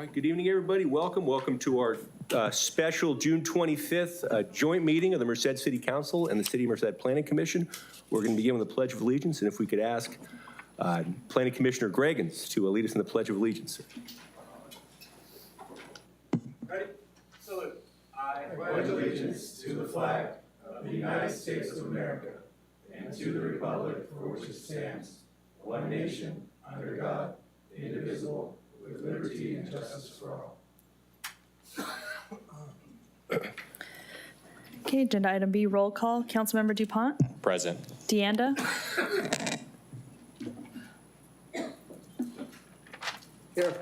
right, good evening, everybody. Welcome to our special June 25th joint meeting of the Merced City Council and the City of Merced Planning Commission. We're going to begin with the Pledge of Allegiance, and if we could ask Planning Commissioner Greggins to lead us in the Pledge of Allegiance. Ready? Salute. I pledge allegiance to the flag of the United States of America and to the republic for which it stands, one nation, under God, indivisible, with liberty and justice for all. Okay, agenda item B, roll call. Councilmember DuPont? Present. Deanda? Here.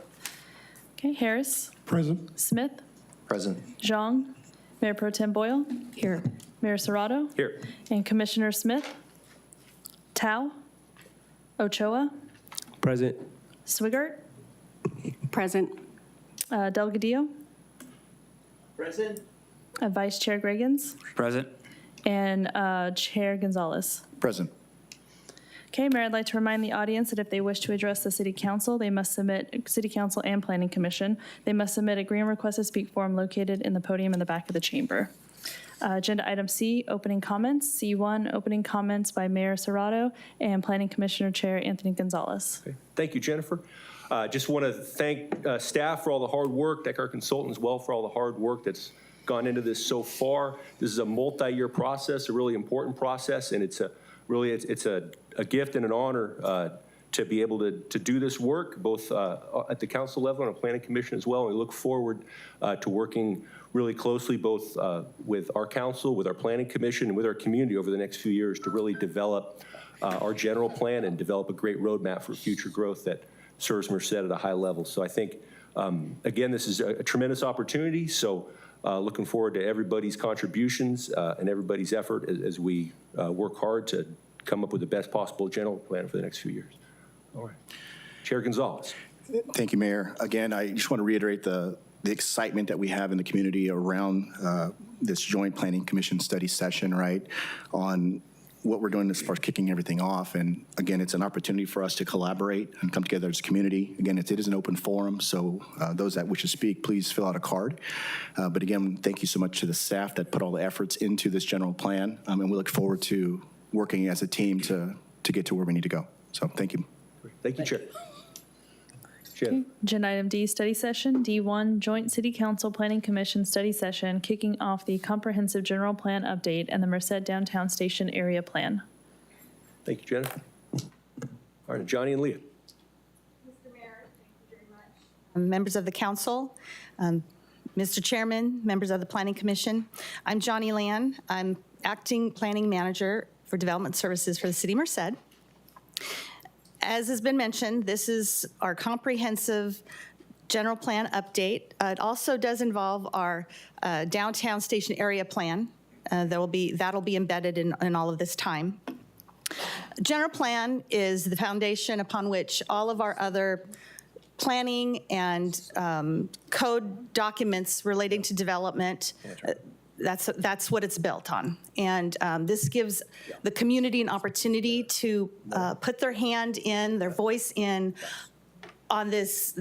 Okay, Harris? Present. Smith? Present. Zhang? Mayor Pro Tem Boyle? Here. Mayor Serrato? Here. And Commissioner Smith? Tao? Ochoa? Present. Swigert? Present. Delgadillo? Present. Vice Chair Greggins? Present. And Chair Gonzalez. Present. Okay, Mayor, I'd like to remind the audience that if they wish to address the City Council, they must submit, City Council and Planning Commission, they must submit a green request to speak form located in the podium in the back of the chamber. Agenda item C, opening comments. C1, opening comments by Mayor Serrato and Planning Commissioner Chair Anthony Gonzalez. Okay. Thank you, Jennifer. Just want to thank staff for all the hard work, thank our consultants as well for all the hard work that's gone into this so far. This is a multi-year process, a really important process, and it's a gift and an honor to be able to do this work, both at the council level and a planning commission as well. And we look forward to working really closely both with our council, with our planning commission, and with our community over the next few years to really develop our general plan and develop a great roadmap for future growth that serves Merced at a high level. So I think, again, this is a tremendous opportunity. So looking forward to everybody's contributions and everybody's effort as we work hard to come up with the best possible general plan for the next few years. All right. Chair Gonzalez. Thank you, Mayor. Again, I just want to reiterate the excitement that we have in the community around this joint planning commission study session, right, on what we're doing as far as kicking everything off. And again, it's an opportunity for us to collaborate and come together as a community. Again, it is an open forum, so those that wish to speak, please fill out a card. But again, thank you so much to the staff that put all the efforts into this general plan. And we look forward to working as a team to get to where we need to go. So thank you. Thank you, Chair. Chair. Agenda item D, study session. D1, joint City Council Planning Commission study session, kicking off the comprehensive general plan update and the Merced Downtown Station area plan. Thank you, Jennifer. All right, Johnny and Leah. Mr. Mayor, thank you very much. Members of the council, Mr. Chairman, members of the Planning Commission, I'm Johnny Land. I'm acting planning manager for development services for the City of Merced. As has been mentioned, this is our comprehensive general plan update. It also does involve our downtown station area plan. That'll be embedded in all of this time. General plan is the foundation upon which all of our other planning and code documents relating to development, that's what it's built on. And this gives the community an opportunity to put their hand in, their voice in this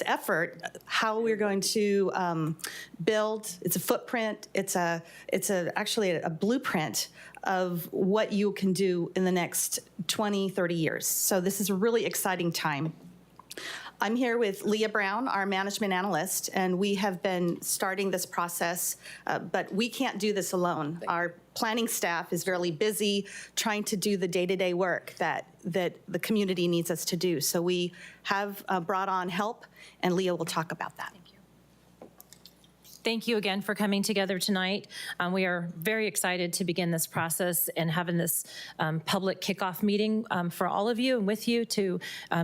effort, how we're going to build. It's a footprint. It's actually a blueprint of what you can do in the next 20, 30 years. So this is a really exciting time. I'm here with Leah Brown, our management analyst, and we have been starting this process, but we can't do this alone. Our planning staff is very busy trying to do the day-to-day work that the community needs us to do. So we have brought on help, and Leah will talk about that. Thank you again for coming together tonight. We are very excited to begin this process and having this public kickoff meeting for all of you and with you to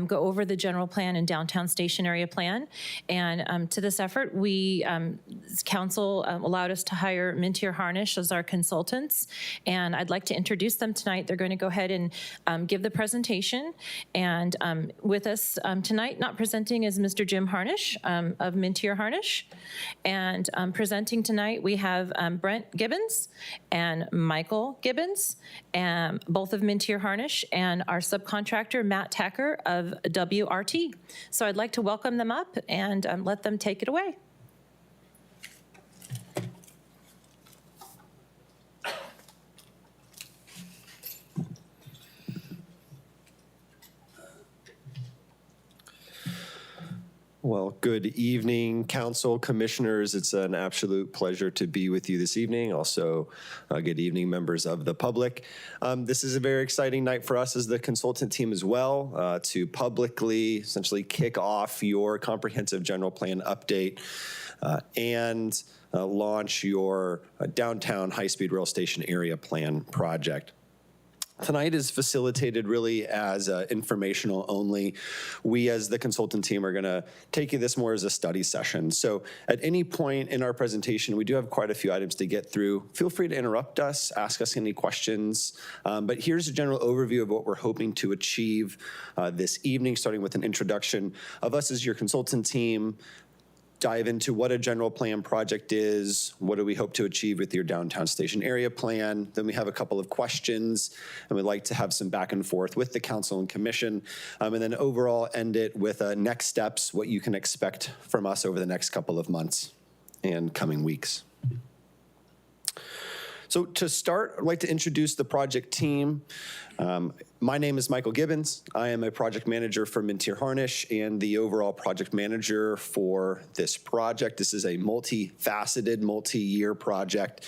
go over the general plan and downtown station area plan. And to this effort, we, council allowed us to hire Mintier Harnish as our consultants. And I'd like to introduce them tonight. They're going to go ahead and give the presentation. And with us tonight, not presenting, is Mr. Jim Harnish of Mintier Harnish. And And presenting tonight, we have Brent Gibbons and Michael Gibbons, and both of Mintier Harnish, and our subcontractor, Matt Tacker of WRT. So I'd like to welcome them up and let them take it away. Well, good evening, council, commissioners. It's an absolute pleasure to be with you this evening. Also, good evening, members of the public. This is a very exciting night for us as the consultant team as well, to publicly essentially kick off your comprehensive general plan update and launch your downtown high-speed rail station area plan project. Tonight is facilitated really as informational only. We as the consultant team are gonna take this more as a study session. So at any point in our presentation, we do have quite a few items to get through. Feel free to interrupt us, ask us any questions. But here's a general overview of what we're hoping to achieve this evening, starting with an introduction of us as your consultant team, dive into what a general plan project is, what do we hope to achieve with your downtown station area plan. Then we have a couple of questions, and we'd like to have some back and forth with the council and commission, and then overall end it with next steps, what you can expect from us over the next couple of months and coming weeks. So to start, I'd like to introduce the project team. My name is Michael Gibbons. I am a project manager for Mintier Harnish and the overall project manager for this project. This is a multifaceted, multi-year project.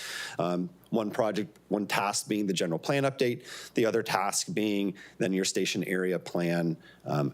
One task being the general plan update, the other task being then your station area plan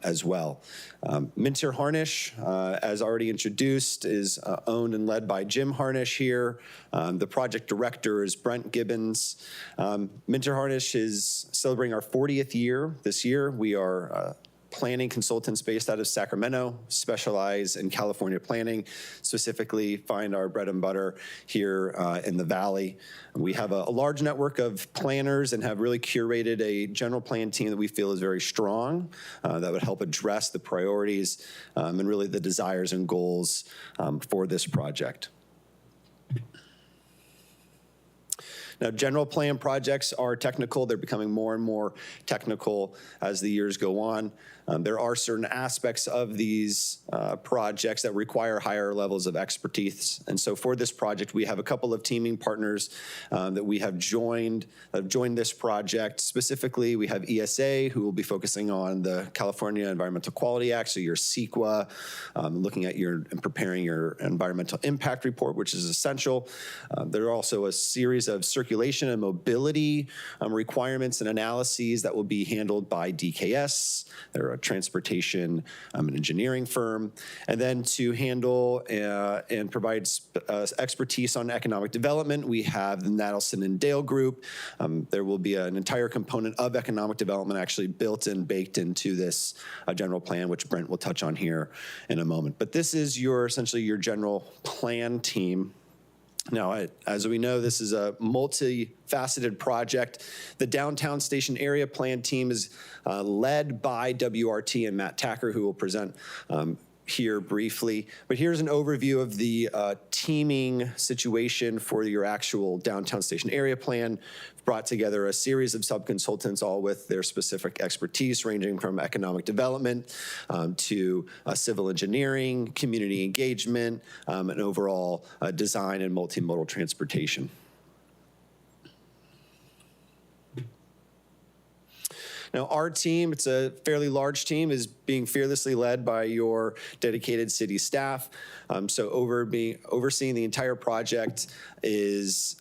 as well. Mintier Harnish, as already introduced, is owned and led by Jim Harnish here. The project director is Brent Gibbons. Mintier Harnish is celebrating our 40th year this year. We are planning consultants based out of Sacramento, specialize in California planning, specifically find our bread and butter here in the Valley. We have a large network of planners and have really curated a general plan team that we feel is very strong, that would help address the priorities and really the desires and goals for this project. Now, general plan projects are technical. They're becoming more and more technical as the years go on. There are certain aspects of these projects that require higher levels of expertise. And so for this project, we have a couple of teaming partners that we have joined this project. Specifically, we have ESA, who will be focusing on the California Environmental Quality Act, so your CEQA, looking at and preparing your environmental impact report, which is essential. There are also a series of circulation and mobility requirements and analyses that will be handled by DKS. They're a transportation and engineering firm. And then to handle and provide expertise on economic development, we have the Nadelson and Dale Group. There will be an entire component of economic development actually built and baked into this general plan, which Brent will touch on here in a moment. But this is essentially your general plan team. Now, as we know, this is a multifaceted project. The downtown station area plan team is led by WRT and Matt Tacker, who will present here briefly. But here's an overview of the teaming situation for your actual downtown station area plan. Brought together a series of sub-consultants, all with their specific expertise, ranging from economic development to civil engineering, community engagement, and overall design and multimodal transportation. Now, our team, it's a fairly large team, is being fearlessly led by your dedicated city staff. So overseeing the entire project is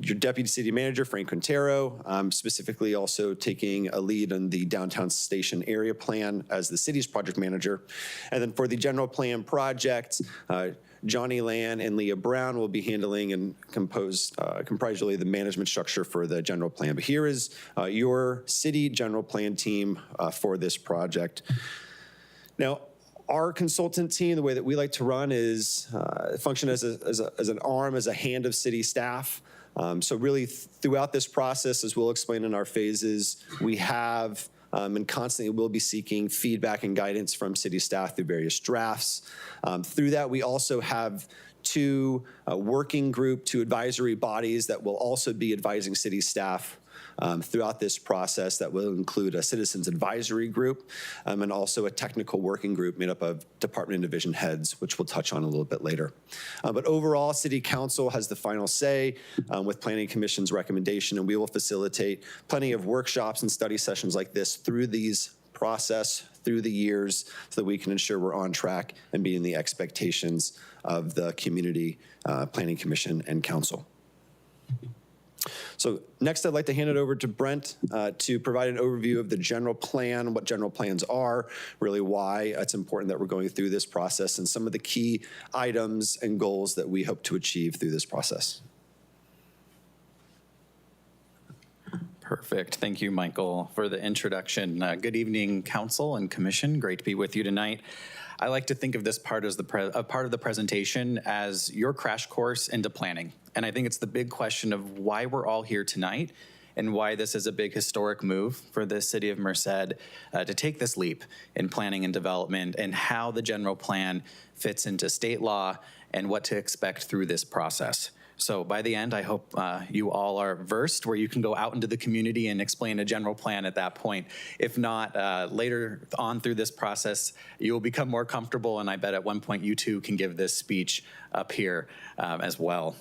your Deputy City Manager, Frank Quintero, specifically also taking a lead on the downtown station area plan as the city's project manager. And then for the general plan project, Johnny Land and Leah Brown will be handling and comprise really the management structure for the general plan. But here is your city general plan team for this project. Now, our consultant team, the way that we like to run is function as an arm, as a hand of city staff. So really throughout this process, as we'll explain in our phases, we have and constantly will be seeking feedback and guidance from city staff through various drafts. Through that, we also have two two advisory bodies that will also be advising city staff throughout this process. That will include a citizens advisory group and also a technical working group made up of department and division heads, which we'll touch on a little bit later. But overall, City Council has the final say with Planning Commission's recommendation, and we will facilitate plenty of workshops and study sessions like this through these process through the years so that we can ensure we're on track and meeting the expectations of the community, Planning Commission, and Council. So next, I'd like to hand it over to Brent to provide an overview of the general plan, what general plans are, really why it's important that we're going through this process, and some of the key items and goals that we hope to achieve through this process. Perfect. Thank you, Michael, for the introduction. Good evening, Council and Commission. Great to be with you tonight. I like to think of this part as part of the presentation as your crash course into planning. And I think it's the big question of why we're all here tonight and why this is a big historic move for the city of Merced to take this leap in planning and development, and how the general plan fits into state law and what to expect through this process. So by the end, I hope you all are versed where you can go out into the community and explain a general plan at that point. If not, later on through this process, you will become more comfortable, and I bet at one point you too can give this speech up here as well.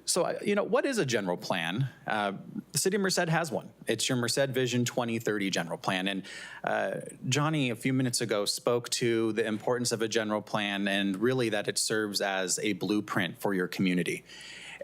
So, what is a general plan? The City of Merced has one. It's your Merced Vision 2030 general plan. And Johnny, a few minutes ago, spoke to the importance of a general plan and really that it serves as a blueprint for your community.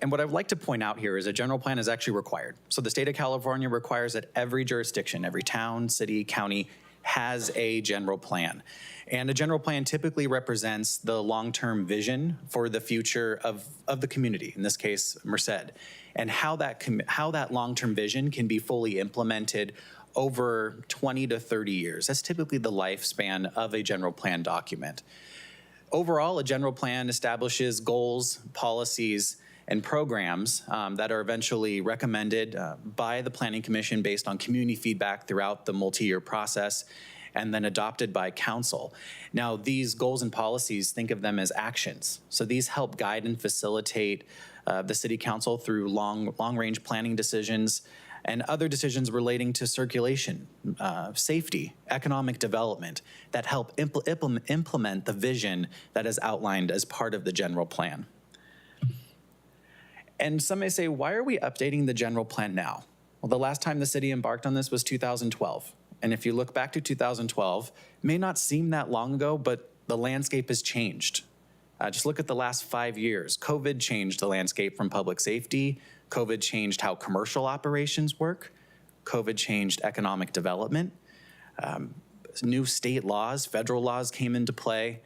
And what I'd like to point out here is a general plan is actually required. So the state of California requires that every jurisdiction, every town, city, county has a general plan. And a general plan typically represents the long-term vision for the future of the community, in this case, Merced, and how that long-term vision can be fully implemented over 20 to 30 years. That's typically the lifespan of a general plan document. Overall, a general plan establishes goals, policies, and programs that are eventually recommended by the Planning Commission based on community feedback throughout the multi-year process, and then adopted by council. Now, these goals and policies, think of them as actions. So these help guide and facilitate the city council through long-range planning decisions and other decisions relating to circulation, safety, economic development that help implement the vision that is outlined as part of the general plan. And some may say, why are we updating the general plan now? Well, the last time the city embarked on this was 2012. And if you look back to 2012, it may not seem that long ago, but the landscape has changed. Just look at the last 5 years. COVID changed the landscape from public safety. COVID changed how commercial operations work. COVID changed economic development. New state laws, federal laws came into play,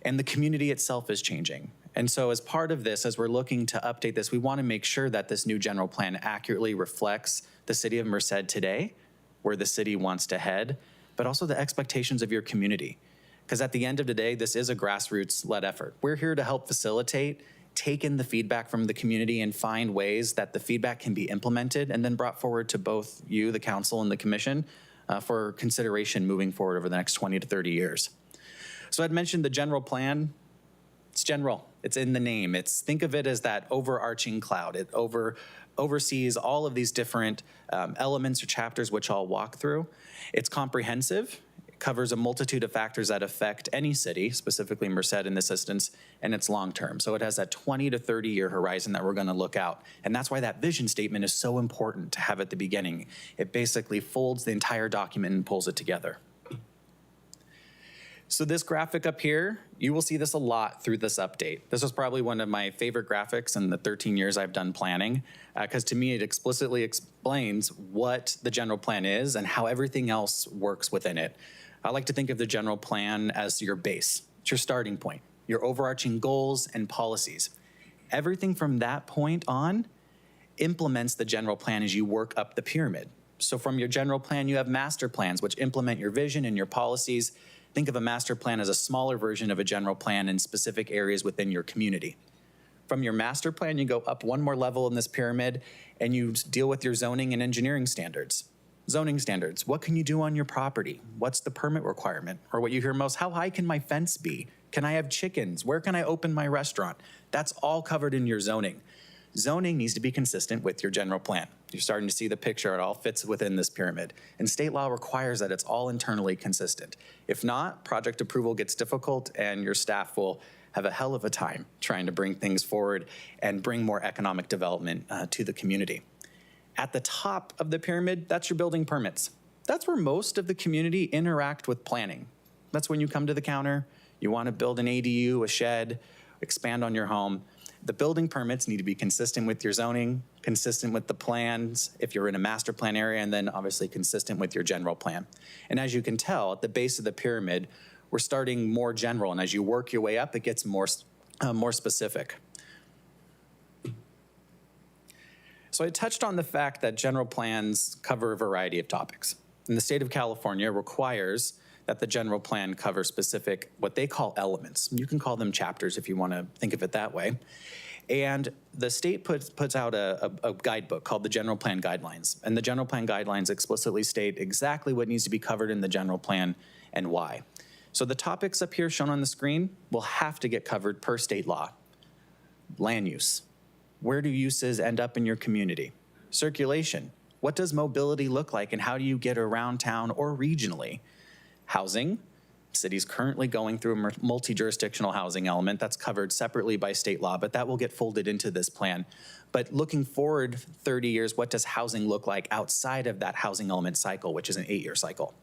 and the community itself is changing. And so as part of this, as we're looking to update this, we want to make sure that this new general plan accurately reflects the city of Merced today, where the city wants to head, but also the expectations of your community. Because at the end of the day, this is a grassroots-led effort. We're here to help facilitate, take in the feedback from the community, and find ways that the feedback can be implemented and then brought forward to both you, the council, and the commission for consideration moving forward over the next 20 to 30 years. So I'd mentioned the general plan. It's general. It's in the name. Think of it as that overarching cloud. It oversees all of these different elements or chapters which I'll walk through. It's comprehensive. It covers a multitude of factors that affect any city, specifically Merced in this instance, and it's long-term. So it has that 20 to 30-year horizon that we're going to look out. And that's why that vision statement is so important to have at the beginning. It basically folds the entire document and pulls it together. So this graphic up here, you will see this a lot through this update. This was probably one of my favorite graphics in the 13 years I've done planning, because to me it explicitly explains what the general plan is and how everything else works within it. I like to think of the general plan as your base. It's your starting point, your overarching goals and policies. Everything from that point on implements the general plan as you work up the pyramid. So from your general plan, you have master plans, which implement your vision and your policies. Think of a master plan as a smaller version of a general plan in specific areas within your community. From your master plan, you go up one more level in this pyramid and you deal with your zoning and engineering standards. Zoning standards. What can you do on your property? What's the permit requirement? Or what you hear most, how high can my fence be? Can I have chickens? Where can I open my restaurant? That's all covered in your zoning. Zoning needs to be consistent with your general plan. You're starting to see the picture. It all fits within this pyramid. And state law requires that it's all internally consistent. If not, project approval gets difficult and your staff will have a hell of a time trying to bring things forward and bring more economic development to the community. At the top of the pyramid, that's your building permits. That's where most of the community interact with planning. That's when you come to the counter, you want to build an ADU, a shed, expand on your home. The building permits need to be consistent with your zoning, consistent with the plans if you're in a master plan area, and then obviously consistent with your general plan. And as you can tell, at the base of the pyramid, we're starting more general, and as you work your way up, it gets more specific. So I touched on the fact that general plans cover a variety of topics. And the state of California requires that the general plan cover specific, what they call elements. You can call them chapters if you want to think of it that way. And the state puts out a guidebook called the General Plan Guidelines. And the General Plan Guidelines explicitly state exactly what needs to be covered in the general plan and why. So the topics up here shown on the screen will have to get covered per state law. Land use. Where do uses end up in your community? Circulation. What does mobility look like and how do you get around town or regionally? Housing. City's currently going through a multi-jurisdictional housing element that's covered separately by state law, but that will get folded into this plan. But looking forward 30 years, what does housing look like outside of that housing element cycle, which is an 8-year cycle?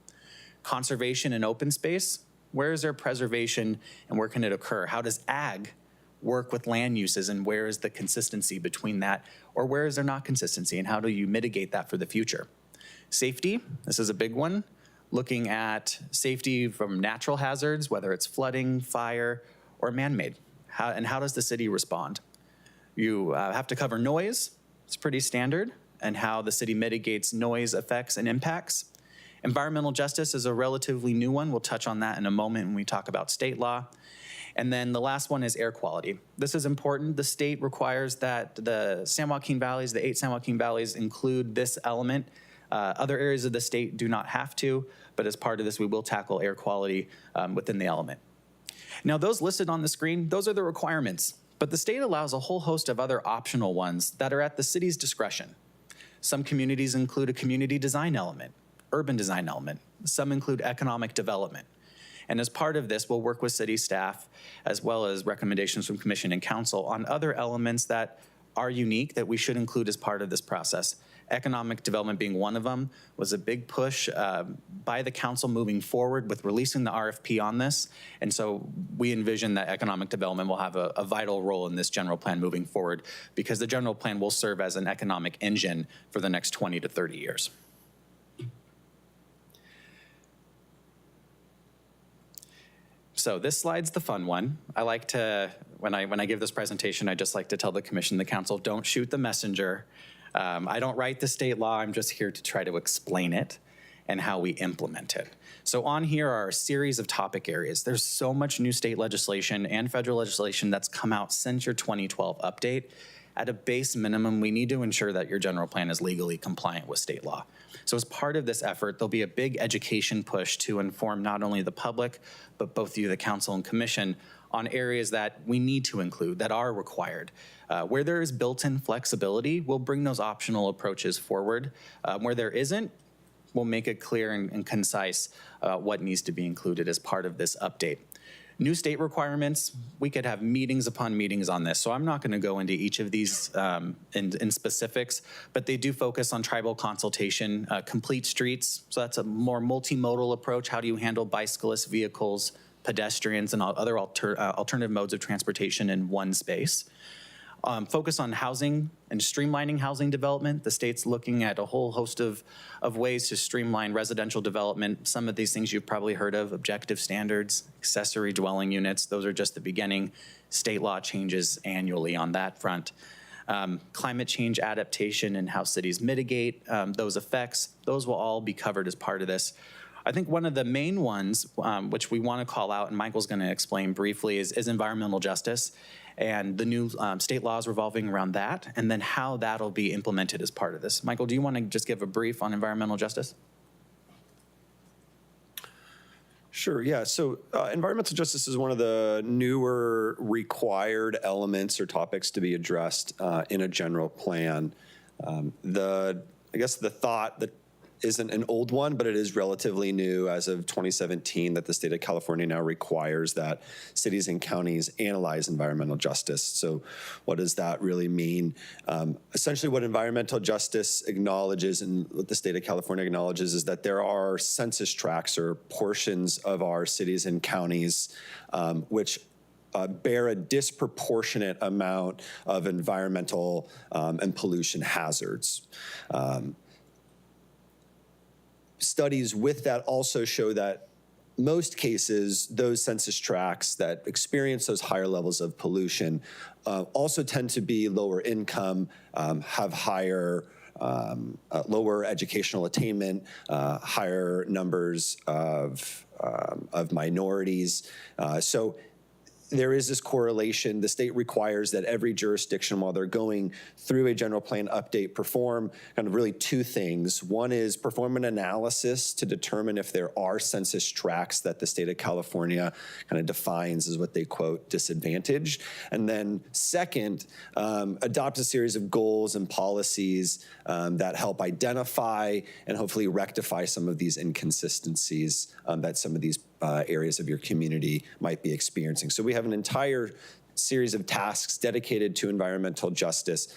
Conservation and open space. Where is there preservation and where can it occur? How does ag work with land uses and where is the consistency between that, or where is there not consistency and how do you mitigate that for the future? Safety, this is a big one. Looking at safety from natural hazards, whether it's flooding, fire, or man-made. How does the city respond? You have to cover noise, it's pretty standard, and how the city mitigates noise effects and impacts. Environmental justice is a relatively new one. We'll touch on that in a moment when we talk about state law. And then the last one is air quality. This is important. The state requires that the San Joaquin Valleys, the 8 San Joaquin Valleys, include this element. Other areas of the state do not have to, but as part of this, we will tackle air quality within the element. Now, those listed on the screen, those are the requirements, but the state allows a whole host of other optional ones that are at the city's discretion. Some communities include a community design element, urban design element. Some include economic development. And as part of this, we'll work with city staff as well as recommendations from commission and council on other elements that are unique that we should include as part of this process. Economic development being one of them was a big push by the council moving forward with releasing the RFP on this. And so we envision that economic development will have a vital role in this general plan moving forward because the general plan will serve as an economic engine for the next 20 to 30 years. So this slide's the fun one. I like to, when I give this presentation, I just like to tell the commission, the council, don't shoot the messenger. I don't write the state law. I'm just here to try to explain it and how we implement it. So on here are a series of topic areas. There's so much new state legislation and federal legislation that's come out since your 2012 update. At a base minimum, we need to ensure that your general plan is legally compliant with state law. So as part of this effort, there'll be a big education push to inform not only the public, but both you, the council and commission, on areas that we need to include, that are required. Where there is built-in flexibility, we'll bring those optional approaches forward. Where there isn't, we'll make it clear and concise what needs to be included as part of this update. New state requirements, we could have meetings upon meetings on this, so I'm not going to go into each of these in specifics, but they do focus on tribal consultation, complete streets, so that's a more multimodal approach. How do you handle bicyclists, vehicles, pedestrians, and other alternative modes of transportation in one space? Focus on housing and streamlining housing development. The state's looking at a whole host of ways to streamline residential development. Some of these things you've probably heard of, objective standards, accessory dwelling units. Those are just the beginning. State law changes annually on that front. Climate change adaptation and how cities mitigate those effects. Those will all be covered as part of this. I think one of the main ones, which we want to call out, and Michael's going to explain briefly, is environmental justice and the new state laws revolving around that, and then how that'll be implemented as part of this. Michael, do you want to just give a brief on environmental justice? Sure, yeah. So environmental justice is one of the newer required elements or topics to be addressed in a general plan. I guess the thought that isn't an old one, but it is relatively new as of 2017 that the state of California now requires that cities and counties analyze environmental justice. So what does that really mean? Essentially what environmental justice acknowledges and what the state of California acknowledges is that there are census tracts or portions of our cities and counties which bear a disproportionate amount of environmental and pollution hazards. Studies with that also show that most cases, those census tracts that experience those higher levels of pollution also tend to be lower income, have higher, lower educational attainment, higher numbers of minorities. So there is this correlation. The state requires that every jurisdiction, while they're going through a general plan update, perform kind of really two things. One is perform an analysis to determine if there are census tracts that the state of California kind of defines as what they quote disadvantaged. And then second, adopt a series of goals and policies that help identify and hopefully rectify some of these inconsistencies that some of these areas of your community might be experiencing. So we have an entire series of tasks dedicated to environmental justice,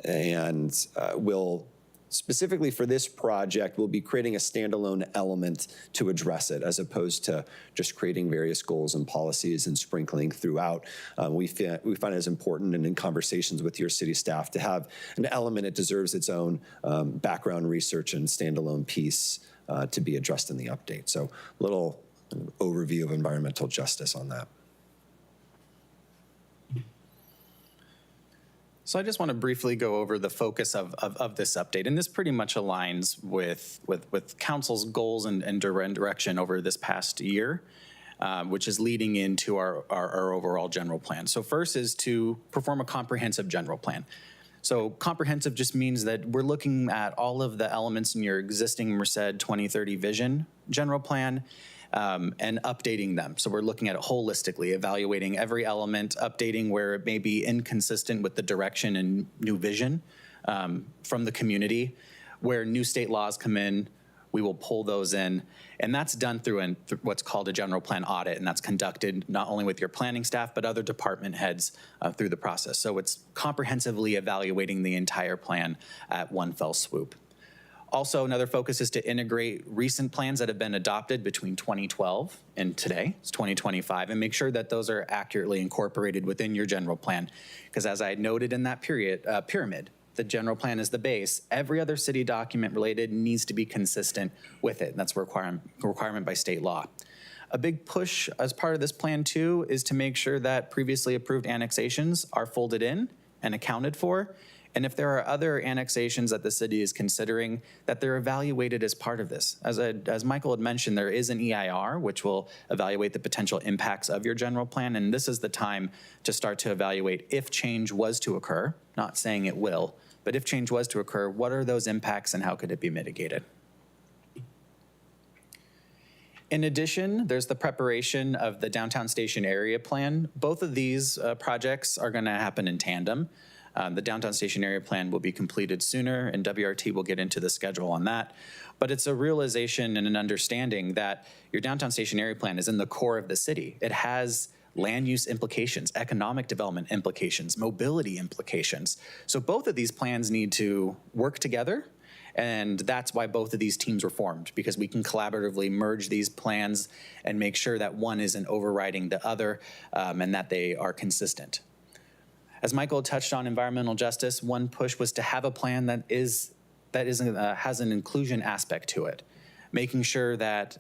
and we'll specifically for this project, we'll be creating a standalone element to address it as opposed to just creating various goals and policies and sprinkling throughout. We find it as important and in conversations with your city staff to have an element. It deserves its own background research and standalone piece to be addressed in the update. So a little overview of environmental justice on that. So I just want to briefly go over the focus of this update, and this pretty much aligns with council's goals and direction over this past year, which is leading into our overall general plan. So first is to perform a comprehensive general plan. So comprehensive just means that we're looking at all of the elements in your existing Merced 2030 vision general plan and updating them. So we're looking at it holistically, evaluating every element, updating where it may be inconsistent with the direction and new vision from the community. Where new state laws come in, we will pull those in. And that's done through what's called a general plan audit, and that's conducted not only with your planning staff, but other department heads through the process. So it's comprehensively evaluating the entire plan at one fell swoop. Also, another focus is to integrate recent plans that have been adopted between 2012 and today, it's 2025, and make sure that those are accurately incorporated within your general plan. Because as I noted in that pyramid, the general plan is the base. Every other city document related needs to be consistent with it. That's a requirement by state law. A big push as part of this plan too is to make sure that previously approved annexations are folded in and accounted for. And if there are other annexations that the city is considering, that they're evaluated as part of this. As Michael had mentioned, there is an EIR, which will evaluate the potential impacts of your general plan. And this is the time to start to evaluate if change was to occur, not saying it will, but if change was to occur, what are those impacts and how could it be mitigated? In addition, there's the preparation of the downtown station area plan. Both of these projects are going to happen in tandem. The downtown station area plan will be completed sooner, and WRT will get into the schedule on that. But it's a realization and an understanding that your downtown station area plan is in the core of the city. It has land use implications, economic development implications, mobility implications. So both of these plans need to work together, and that's why both of these teams were formed, because we can collaboratively merge these plans and make sure that one isn't overriding the other and that they are consistent. As Michael touched on environmental justice, one push was to have a plan that has an inclusion aspect to it, making sure that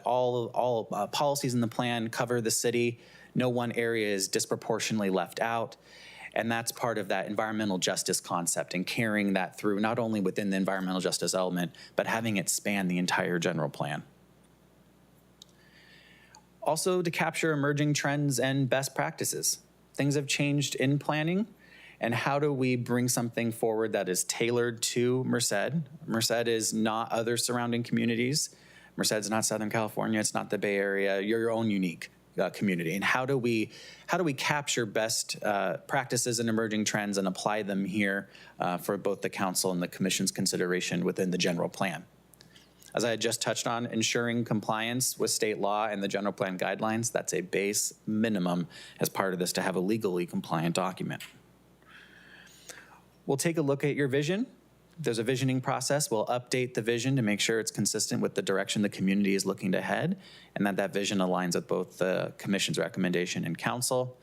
all policies in the plan cover the city. No one area is disproportionately left out. And that's part of that environmental justice concept and carrying that through not only within the environmental justice element, but having it span the entire general plan. Also, to capture emerging trends and best practices. Things have changed in planning, and how do we bring something forward that is tailored to Merced? Merced is not other surrounding communities. Merced's not Southern California, it's not the Bay Area. You're your own unique community. And how do we capture best practices and emerging trends and apply them here for both the council and the commission's consideration within the general plan? As I had just touched on, ensuring compliance with state law and the general plan guidelines, that's a base minimum as part of this to have a legally compliant document. We'll take a look at your vision. There's a visioning process. We'll update the vision to make sure it's consistent with the direction the community is looking to head, and that vision aligns with both the commission's recommendation and council.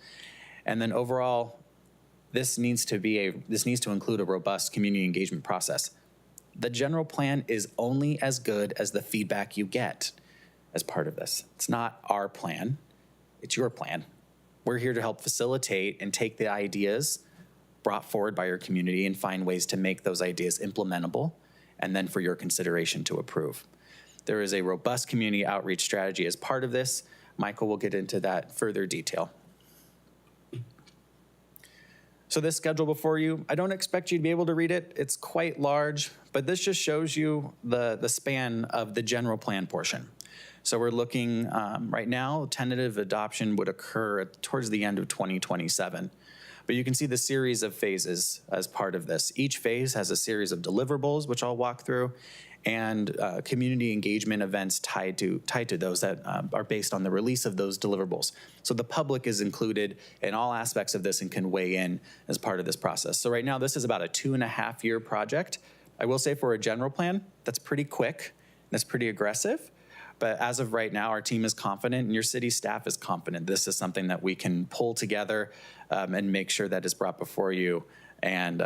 And then overall, this needs to include a robust community engagement process. The general plan is only as good as the feedback you get as part of this. It's not our plan, it's your plan. We're here to help facilitate and take the ideas brought forward by your community and find ways to make those ideas implementable, and then for your consideration to approve. There is a robust community outreach strategy as part of this. Michael will get into that further detail. So this schedule before you, I don't expect you to be able to read it. It's quite large, but this just shows you the span of the general plan portion. So we're looking right now, tentative adoption would occur towards the end of 2027. But you can see the series of phases as part of this. Each phase has a series of deliverables, which I'll walk through, and community engagement events tied to those that are based on the release of those deliverables. So the public is included in all aspects of this and can weigh in as part of this process. So right now, this is about a 2.5-year project. I will say for a general plan, that's pretty quick, that's pretty aggressive. But as of right now, our team is confident and your city staff is confident this is something that we can pull together and make sure that is brought before you, and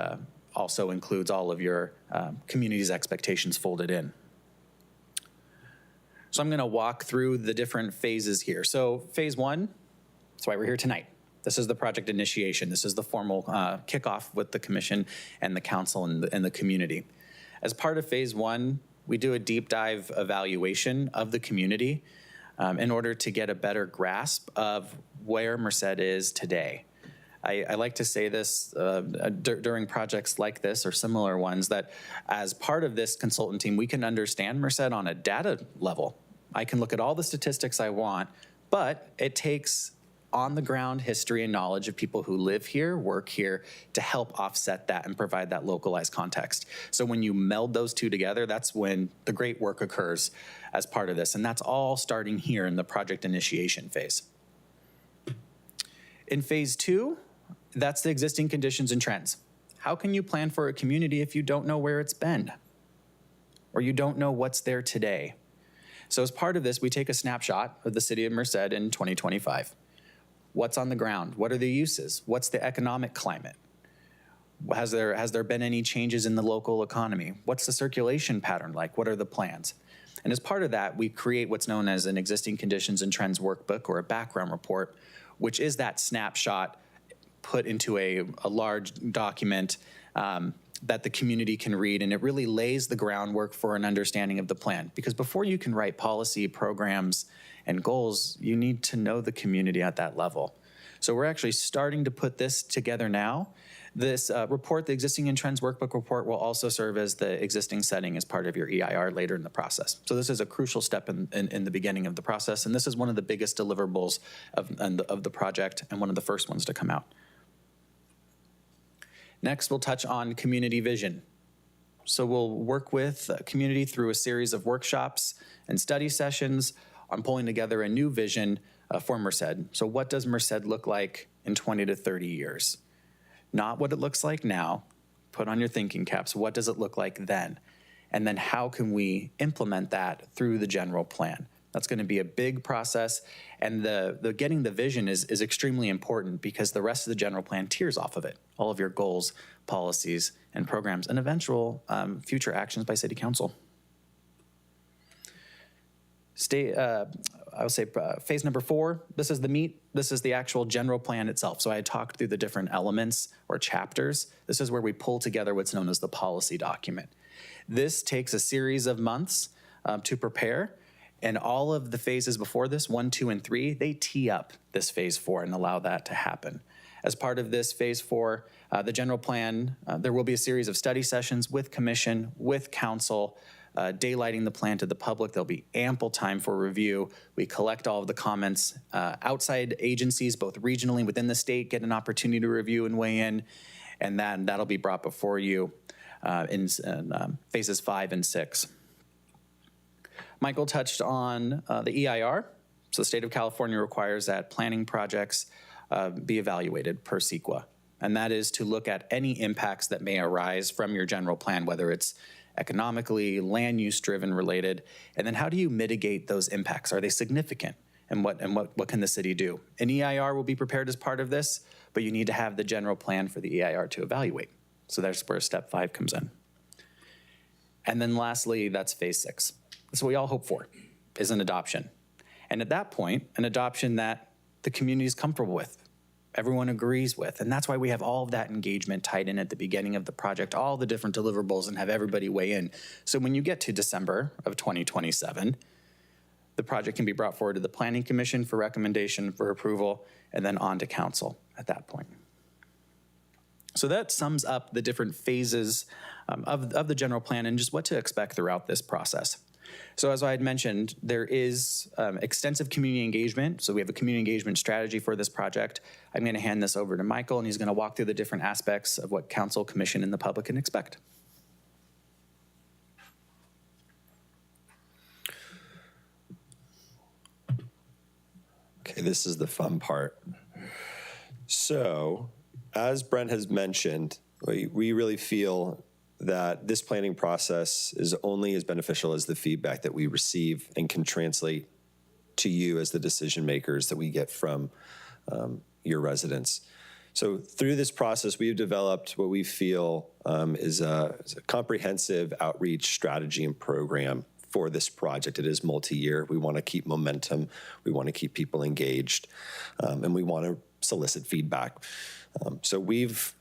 also includes all of your community's expectations folded in. So I'm gonna walk through the different phases here. So phase one, that's why we're here tonight. This is the project initiation. This is the formal kickoff with the commission and the council and the community. As part of phase one, we do a deep dive evaluation of the community in order to get a better grasp of where Merced is today. I like to say this during projects like this or similar ones, that as part of this consultant team, we can understand Merced on a data level. I can look at all the statistics I want, but it takes on-the-ground history and knowledge of people who live here, work here, to help offset that and provide that localized context. So when you meld those two together, that's when the great work occurs as part of this. And that's all starting here in the project initiation phase. In phase two, that's the existing conditions and trends. How can you plan for a community if you don't know where it's been? Or you don't know what's there today? So as part of this, we take a snapshot of the city of Merced in 2025. What's on the ground? What are the uses? What's the economic climate? Has there been any changes in the local economy? What's the circulation pattern like? What are the plans? And as part of that, we create what's known as an existing conditions and trends workbook, or a background report, which is that snapshot put into a large document that the community can read, and it really lays the groundwork for an understanding of the plan. Because before you can write policy, programs, and goals, you need to know the community at that level. So we're actually starting to put this together now. This report, the Existing and Trends Workbook report, will also serve as the existing setting as part of your EIR later in the process. So this is a crucial step in the beginning of the process, and this is one of the biggest deliverables of the project and one of the first ones to come out. Next, we'll touch on community vision. So we'll work with community through a series of workshops and study sessions on pulling together a new vision for Merced. So what does Merced look like in 20 to 30 years? Not what it looks like now. Put on your thinking caps. What does it look like then? And then how can we implement that through the general plan? That's going to be a big process, and the getting the vision is extremely important, because the rest of the general plan tiers off of it. All of your goals, policies, and programs, and eventual future actions by City Council. I would say phase number 4, this is the meat, this is the actual general plan itself. So I had talked through the different elements or chapters. This is where we pull together what's known as the policy document. This takes a series of months to prepare, and all of the phases before this, 1, 2, and 3, they tee up this phase 4 and allow that to happen. As part of this phase 4, the general plan, there will be a series of study sessions with commission, with council, daylighting the plan to the public. There'll be ample time for review. We collect all of the comments. Outside agencies, both regionally and within the state, get an opportunity to review and weigh in, and that'll be brought before you in phases 5 and 6. Michael touched on the EIR. So the state of California requires that planning projects be evaluated per CEQA. And that is to look at any impacts that may arise from your general plan, whether it's economically, land use driven related, and then how do you mitigate those impacts? Are they significant? And what can the city do? An EIR will be prepared as part of this, but you need to have the general plan for the EIR to evaluate. So that's where step 5 comes in. And then lastly, that's phase 6. That's what we all hope for, is an adoption. And at that point, an adoption that the community is comfortable with, everyone agrees with. And that's why we have all of that engagement tied in at the beginning of the project, all the different deliverables, and have everybody weigh in. So when you get to December of 2027, the project can be brought forward to the Planning Commission for recommendation for approval, and then on to council at that point. So that sums up the different phases of the general plan and just what to expect throughout this process. So as I had mentioned, there is extensive community engagement. So we have a community engagement strategy for this project. I'm going to hand this over to Michael, and he's going to walk through the different aspects of what council, commission, and the public can expect. Okay, this is the fun part. So, as Brent has mentioned, we really feel that this planning process is only as beneficial as the feedback that we receive and can translate to you as the decision makers that we get from your residents. So through this process, we've developed what we feel is a comprehensive outreach strategy and program for this project. It is multi-year. We want to keep momentum. We want to keep people engaged, and we want to solicit feedback. So we've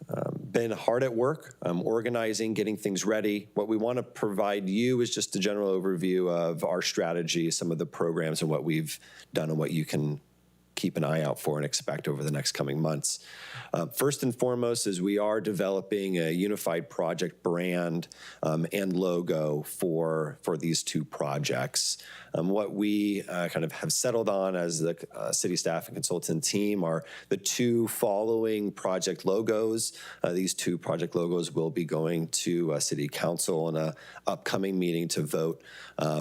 been hard at work organizing, getting things ready. What we want to provide you is just a general overview of our strategy, some of the programs and what we've done and what you can keep an eye out for and expect over the next coming months. First and foremost is we are developing a unified project brand and logo for these two projects. What we kind of have settled on as the city staff and consultant team are the two following project logos. These two project logos will be going to city council in an upcoming meeting to vote.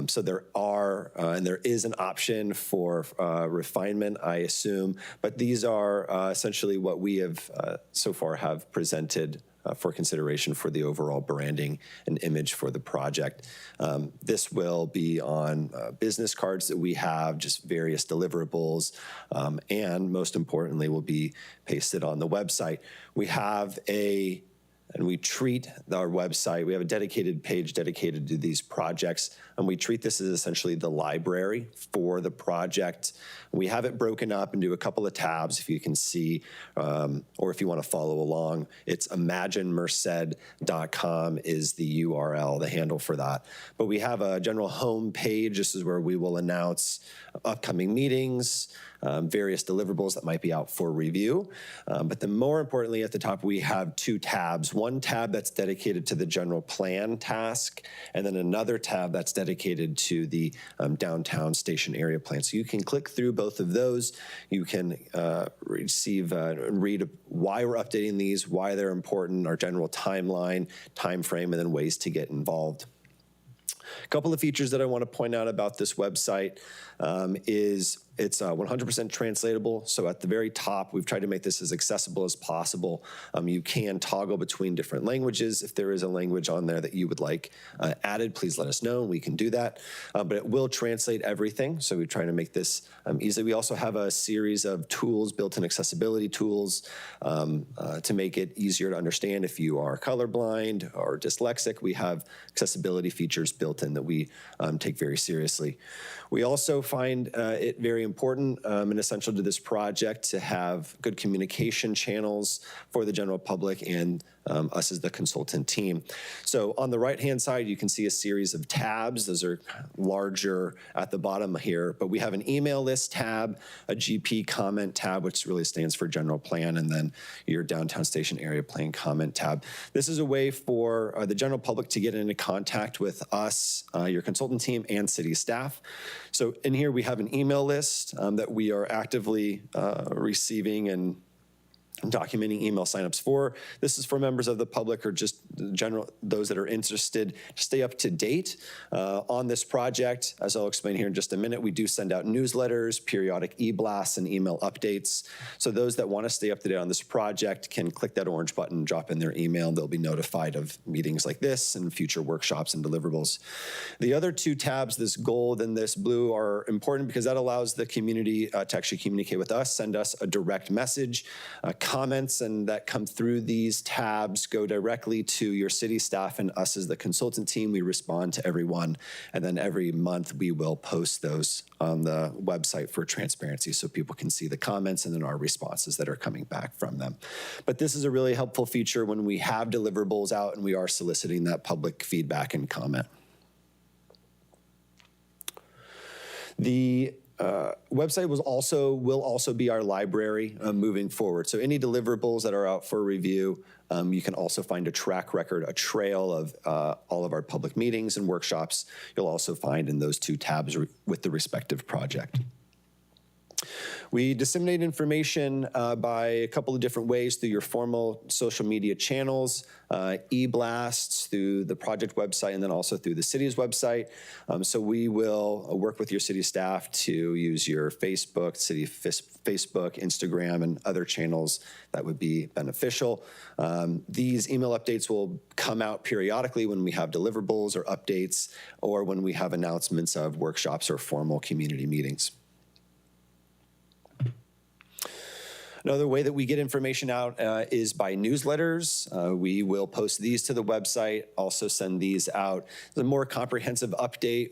So there are, and there is an option for refinement, I assume, but these are essentially what we have so far have presented for consideration for the overall branding and image for the project. This will be on business cards that we have, just various deliverables, and most importantly, will be pasted on the website. We have and we treat our website, we have a dedicated page dedicated to these projects, and we treat this as essentially the library for the project. We have it broken up into a couple of tabs, if you can see, or if you want to follow along. It's imaginemerced.com is the URL, the handle for that. But we have a general home page. This is where we will announce upcoming meetings, various deliverables that might be out for review. But then more importantly, at the top, we have two tabs. One tab that's dedicated to the general plan task, and then another tab that's dedicated to the downtown station area plan. So you can click through both of those. You can receive and read why we're updating these, why they're important, our general timeline, time frame, and then ways to get involved. A couple of features that I want to point out about this website is It's 100% translatable. So at the very top, we've tried to make this as accessible as possible. You can toggle between different languages. If there is a language on there that you would like added, please let us know. We can do that. But it will translate everything. So we try to make this easy. We also have a series of tools, built-in accessibility tools, to make it easier to understand if you are colorblind or dyslexic. We have accessibility features built in that we take very seriously. We also find it very important and essential to this project to have good communication channels for the general public and us as the consultant team. So on the right-hand side, you can see a series of tabs. Those are larger at the bottom here, but we have an email list tab, a GP comment tab, which really stands for general plan, and then your downtown station area plan comment tab. This is a way for the general public to get into contact with us, your consultant team, and city staff. So in here, we have an email list that we are actively receiving and documenting email signups for. This is for members of the public or just general, those that are interested to stay up to date on this project. As I'll explain here in just a minute, we do send out newsletters, periodic e-blasts, and email updates. So those that want to stay up to date on this project can click that orange button, drop in their email, and they'll be notified of meetings like this and future workshops and deliverables. The other two tabs, this gold and this blue, are important because that allows the community to actually communicate with us, send us a direct message, comments, and that come through these tabs go directly to your city staff and us as the consultant team. We respond to everyone, and then every month we will post those on the website for transparency so people can see the comments and then our responses that are coming back from them. But this is a really helpful feature when we have deliverables out and we are soliciting that public feedback and comment. The website will also be our library moving forward. So any deliverables that are out for review, you can also find a track record, a trail of all of our public meetings and workshops. You'll also find in those two tabs with the respective project. We disseminate information by a couple of different ways through your formal social media channels, e-blasts through the project website, and then also through the city's website. So we will work with your city staff to use your Facebook, city Facebook, Instagram, and other channels that would be beneficial. These email updates will come out periodically when we have deliverables or updates, or when we have announcements of workshops or formal community meetings. Another way that we get information out is by newsletters. We will post these to the website, also send these out. The more comprehensive update,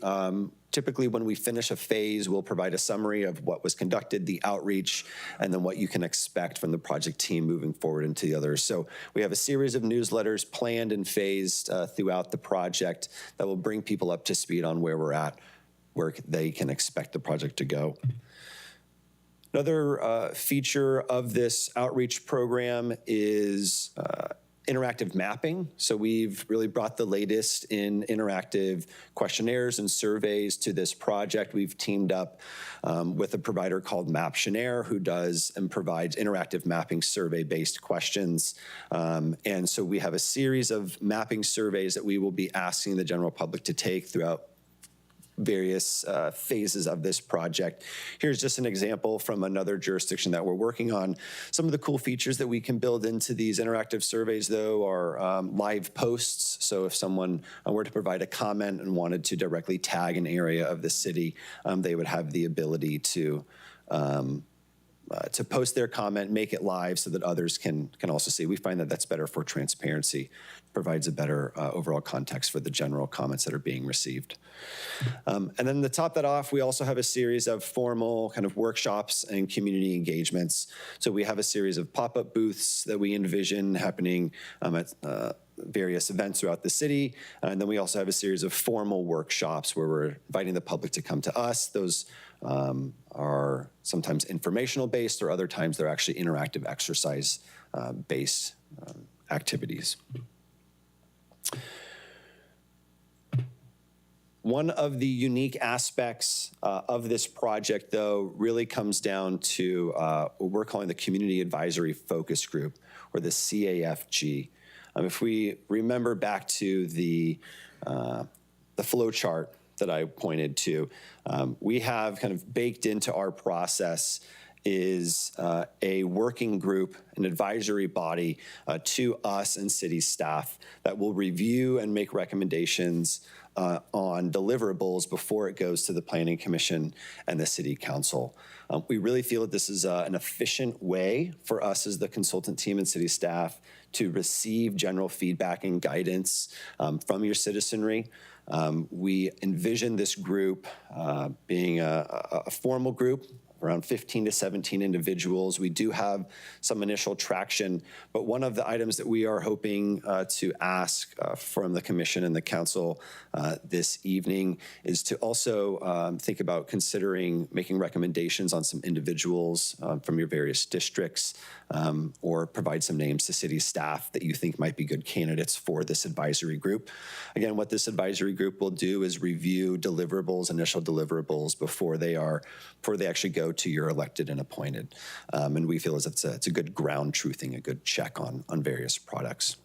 typically when we finish a phase, we'll provide a summary of what was conducted, the outreach, and then what you can expect from the project team moving forward into the others. So we have a series of newsletters planned and phased throughout the project that will bring people up to speed on where we're at, where they can expect the project to go. Another feature of this outreach program is interactive mapping. So we've really brought the latest in interactive questionnaires and surveys to this project. We've teamed up with a provider called Maptionnaire, who does and provides interactive mapping survey-based questions. And so we have a series of mapping surveys that we will be asking the general public to take throughout various phases of this project. Here's just an example from another jurisdiction that we're working on. Some of the cool features that we can build into these interactive surveys, though, are live posts. So if someone were to provide a comment and wanted to directly tag an area of the city, they would have the ability to post their comment, make it live so that others can also see. We find that that's better for transparency, provides a better overall context for the general comments that are being received. And then to top that off, we also have a series of formal kind of workshops and community engagements. So we have a series of pop-up booths that we envision happening at various events throughout the city. And then we also have a series of formal workshops where we're inviting the public to come to us. Those are sometimes informational based, or other times they're actually interactive exercise based activities. One of the unique aspects of this project, though, really comes down to what we're calling the Community Advisory Focus Group, or the CAFG. If we remember back to the flow chart that I pointed to. We have kind of baked into our process is a working group, an advisory body to us and city staff that will review and make recommendations on deliverables before it goes to the Planning Commission and the City Council. We really feel that this is an efficient way for us as the consultant team and city staff to receive general feedback and guidance from your citizenry. We envision this group being a formal group, around 15 to 17 individuals. We do have some initial traction, but one of the items that we are hoping to ask from the commission and the council this evening is to also think about considering making recommendations on some individuals from your various districts or provide some names to city staff that you think might be good candidates for this advisory group. Again, what this advisory group will do is review deliverables, initial deliverables before they actually go to your elected and appointed. And we feel as if it's a good ground truthing, a good check on various products.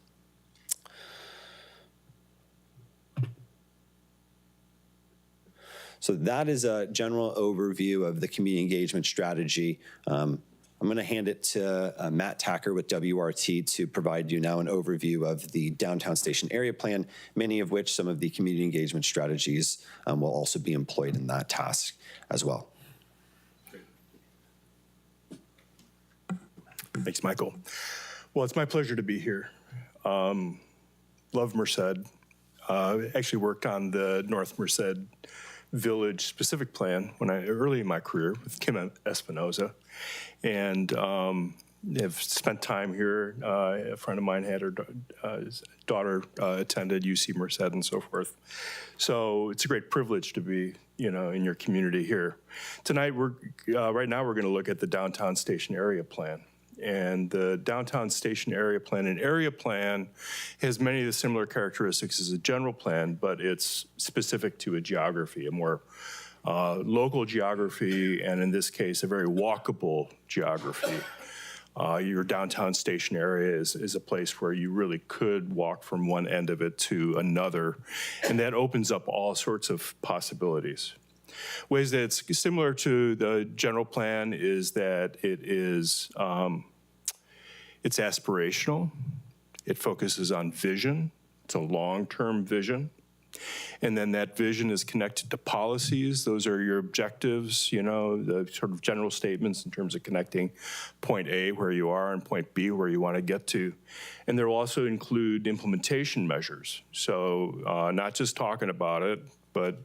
So that is a general overview of the community engagement strategy. I'm going to hand it to Matt Tacker with WRT to provide you now an overview of the downtown station area plan, many of which some of the community engagement strategies will also be employed in that task as well. Thanks, Michael. Well, it's my pleasure to be here. Love Merced. Actually worked on the North Merced Village specific plan early in my career with Kim Espinoza, and have spent time here. A friend of mine had his daughter attended UC Merced and so forth. So it's a great privilege to be, in your community here. Tonight, right now we're going to look at the downtown station area plan. And the downtown station area plan has many of the similar characteristics as a general plan, but it's specific to a geography, a more local geography, and in this case, a very walkable geography. Your downtown station area is a place where you really could walk from one end of it to another, and that opens up all sorts of possibilities. Ways that it's similar to the general plan is that it's aspirational. It focuses on vision. It's a long-term vision. And then that vision is connected to policies. Those are your objectives, the sort of general statements in terms of connecting point A, where you are, and point B, where you want to get to. And there will also include implementation measures. So not just talking about it, but,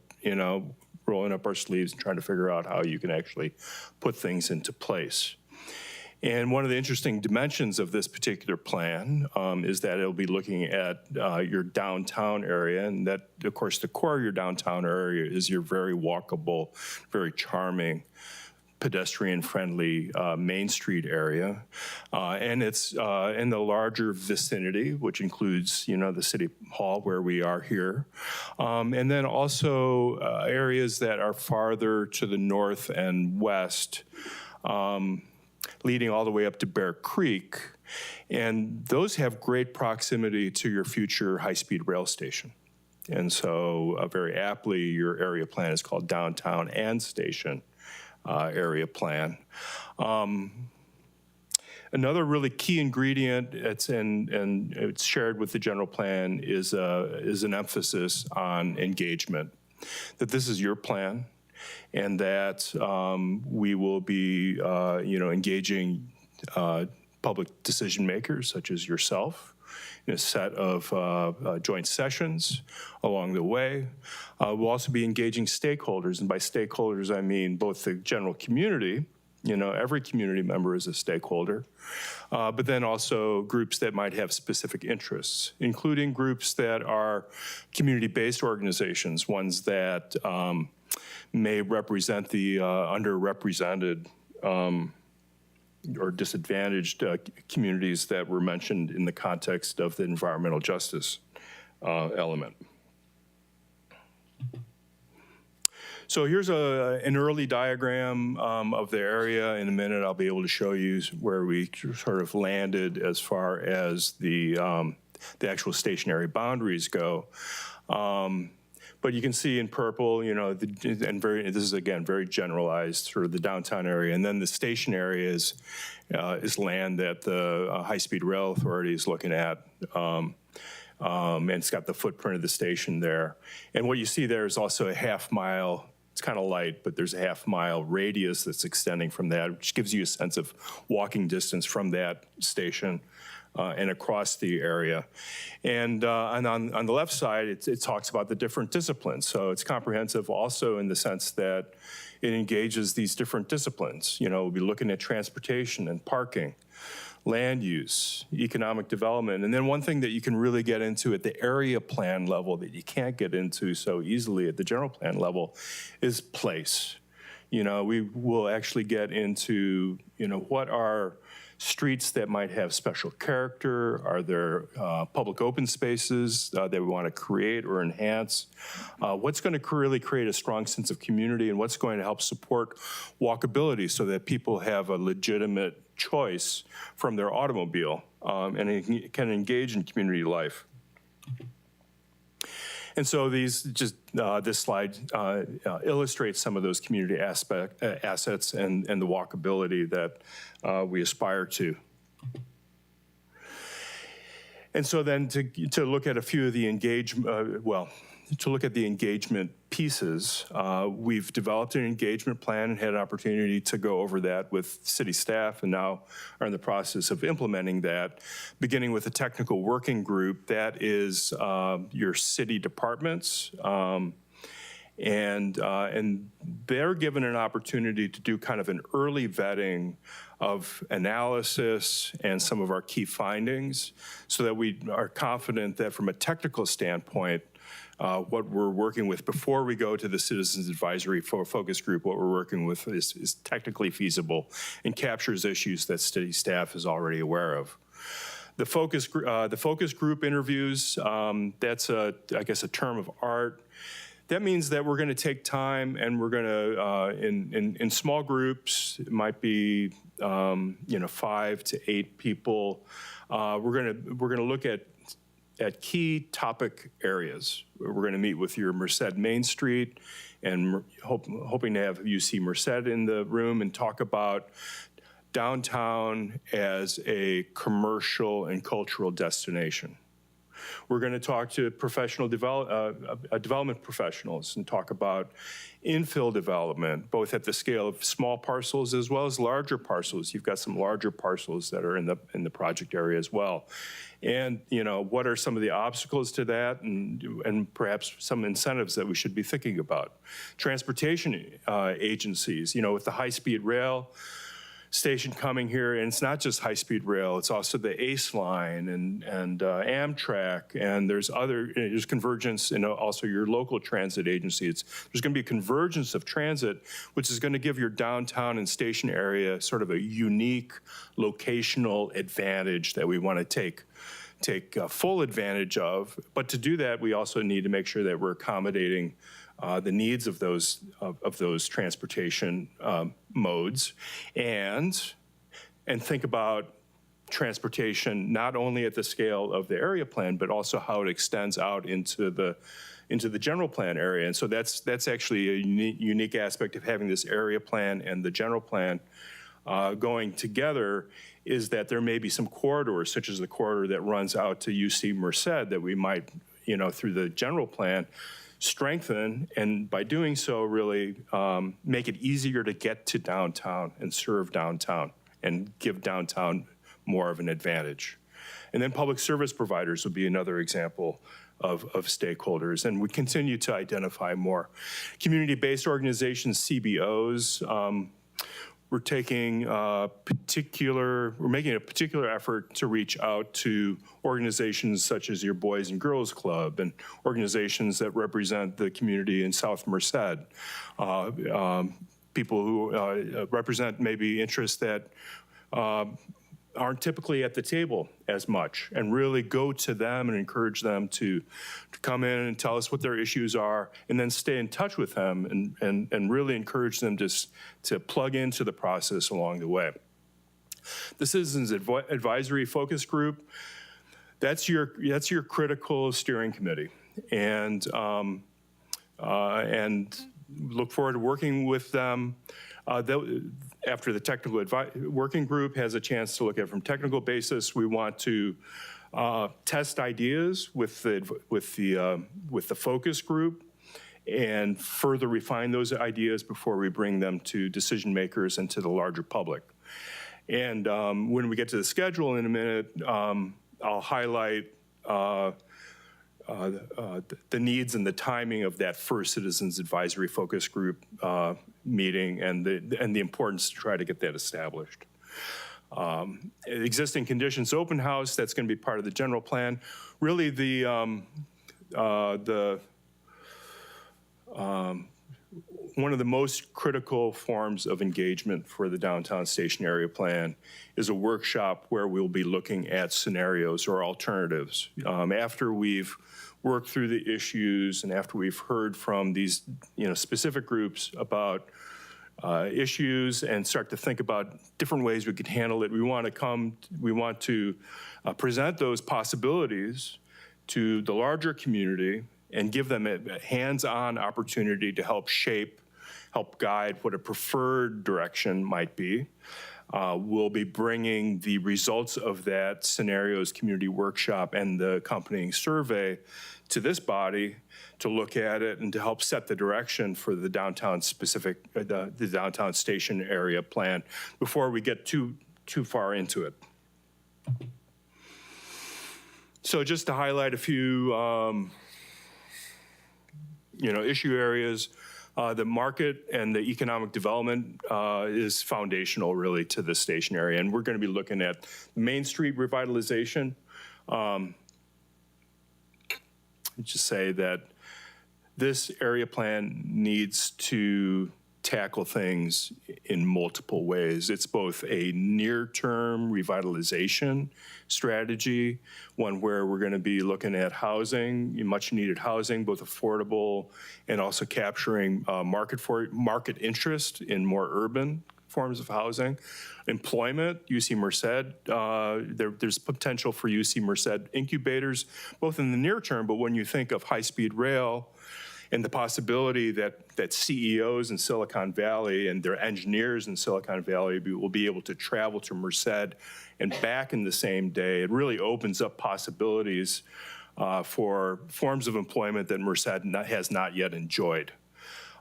rolling up our sleeves and trying to figure out how you can actually put things into place. And one of the interesting dimensions of this particular plan is that it'll be looking at your downtown area, and that, of course, the core of your downtown area is your very walkable, very charming, pedestrian-friendly Main Street area. And it's in the larger vicinity, which includes, the City Hall where we are here. And then also areas that are farther to the north and west, leading all the way up to Bear Creek. And those have great proximity to your future high-speed rail station. And so very aptly, your area plan is called Downtown and Station Area Plan. Another really key ingredient and it's shared with the general plan is an emphasis on engagement, that this is your plan, and that we will be, engaging public decision makers such as yourself in a set of joint sessions along the way. We'll also be engaging stakeholders, and by stakeholders I mean both the general community, every community member is a stakeholder, but then also groups that might have specific interests, including groups that are community-based organizations, ones that may represent the underrepresented or disadvantaged communities that were mentioned in the context of the environmental justice element. So here's an early diagram of the area. In a minute, I'll be able to show you where we sort of landed as far as the actual stationary boundaries go. But you can see in purple, this is again very generalized, sort of the downtown area, and then the station area is land that the High-Speed Rail Authority is looking at, and it's got the footprint of the station there. And what you see there is also a half-mile. It's kind of light, but there's a half-mile radius that's extending from that, which gives you a sense of walking distance from that station and across the area. And on the left side, it talks about the different disciplines. So it's comprehensive also in the sense that it engages these different disciplines. We'll be looking at transportation and parking, land use, economic development. And then one thing that you can really get into at the area plan level that you can't get into so easily at the general plan level is place. We will actually get into, what are streets that might have special character? Are there public open spaces that we want to create or enhance? What's going to really create a strong sense of community, and what's going to help support walkability so that people have a legitimate choice from their automobile and can engage in community life? And so this slide illustrates some of those community assets and the walkability that we aspire to. And so then to look at a few of the to look at the engagement pieces, we've developed an engagement plan and had an opportunity to go over that with city staff, and now are in the process of implementing that, beginning with a technical working group that is your city departments, and they're given an opportunity to do kind of an early vetting of analysis and some of our key findings, so that we are confident that from a technical standpoint, what we're working with before we go to the Citizens Advisory Focus Group, what we're working with is technically feasible and captures issues that city staff is already aware of. The focus group interviews, that's I guess a term of art. That means that we're going to take time, and we're going to in small groups. It might be 5 to 8 people. We're going to look at key topic areas. We're going to meet with your Merced Main Street, and hoping to have UC Merced in the room and talk about downtown as a commercial and cultural destination. We're going to talk to development professionals and talk about infill development, both at the scale of small parcels as well as larger parcels. You've got some larger parcels that are in the project area as well. And what are some of the obstacles to that, and perhaps some incentives that we should be thinking about. Transportation agencies, with the high-speed rail station coming here, and it's not just high-speed rail, it's also the ACE line and Amtrak, and there's convergence in also your local transit agencies. There's going to be a convergence of transit, which is going to give your downtown and station area sort of a unique locational advantage that we want to take full advantage of. But to do that, we also need to make sure that we're accommodating the needs of those transportation modes, and think about transportation not only at the scale of the area plan, but also how it extends out into the general plan area. And so that's actually a unique aspect of having this area plan and the general plan going together, is that there may be some corridors, such as the corridor that runs out to UC Merced, that we might, through the general plan, strengthen, and by doing so, really make it easier to get to downtown and serve downtown and give downtown more of an advantage. And then public service providers would be another example of stakeholders, and we continue to identify more. Community-based organizations, CBOs, we're making a particular effort to reach out to organizations such as your Boys and Girls Club and organizations that represent the community in South Merced, people who represent maybe interests that aren't typically at the table as much, and really go to them and encourage them to come in and tell us what their issues are, and then stay in touch with them and really encourage them to plug into the process along the way. The Citizens Advisory Focus Group, that's your critical steering committee. And and look forward to working with them. After the technical working group has a chance to look at it from technical basis, we want to test ideas with the focus group and further refine those ideas before we bring them to decision makers and to the larger public. And when we get to the schedule in a minute, I'll highlight the needs and the timing of that first Citizens Advisory Focus Group meeting and the importance to try to get that established. Existing conditions open house, that's going to be part of the general plan. Really one of the most critical forms of engagement for the downtown station area plan is a workshop where we'll be looking at scenarios or alternatives. After we've worked through the issues and after we've heard from these specific groups about issues and start to think about different ways we could handle it, we want to present those possibilities to the larger community and give them a hands-on opportunity to help shape, help guide what a preferred direction might be. We'll be bringing the results of that scenarios community workshop and the accompanying survey to this body to look at it and to help set the direction for the downtown the downtown station area plan before we get too far into it. So just to highlight a few issue areas, the market and the economic development is foundational really to the station area. And we're going to be looking at Main Street revitalization. Just say that this area plan needs to tackle things in multiple ways. It's both a near-term revitalization strategy, one where we're going to be looking at housing, much-needed housing, both affordable and also capturing market interest in more urban forms of housing. Employment, UC Merced, there's potential for UC Merced incubators, both in the near term, but when you think of high-speed rail, and the possibility that CEOs in Silicon Valley and their engineers in Silicon Valley will be able to travel to Merced and back in the same day. It really opens up possibilities for forms of employment that Merced has not yet enjoyed.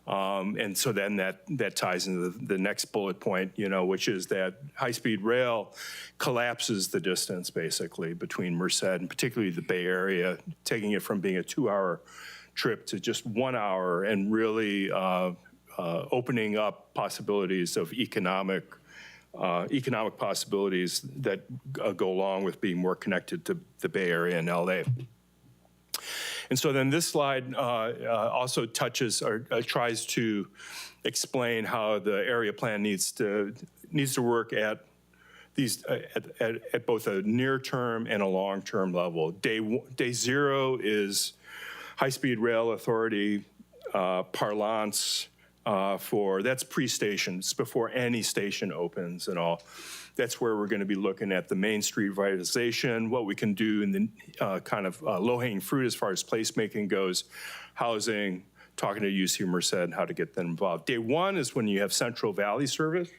And so then that ties into the next bullet point, which is that high-speed rail collapses the distance basically between Merced and particularly the Bay Area, taking it from being a 2-hour trip to just 1 hour and really opening up possibilities of economic possibilities that go along with being more connected to the Bay Area and LA. And so then this slide also touches or tries to explain how the area plan needs to work at both a near-term and a long-term level. Day zero is High-Speed Rail Authority parlance that's pre-station. It's before any station opens and all. That's where we're going to be looking at the Main Street revitalization, what we can do in the kind of low-hanging fruit as far as placemaking goes, housing, talking to UC Merced and how to get them involved. Day one is when you have Central Valley service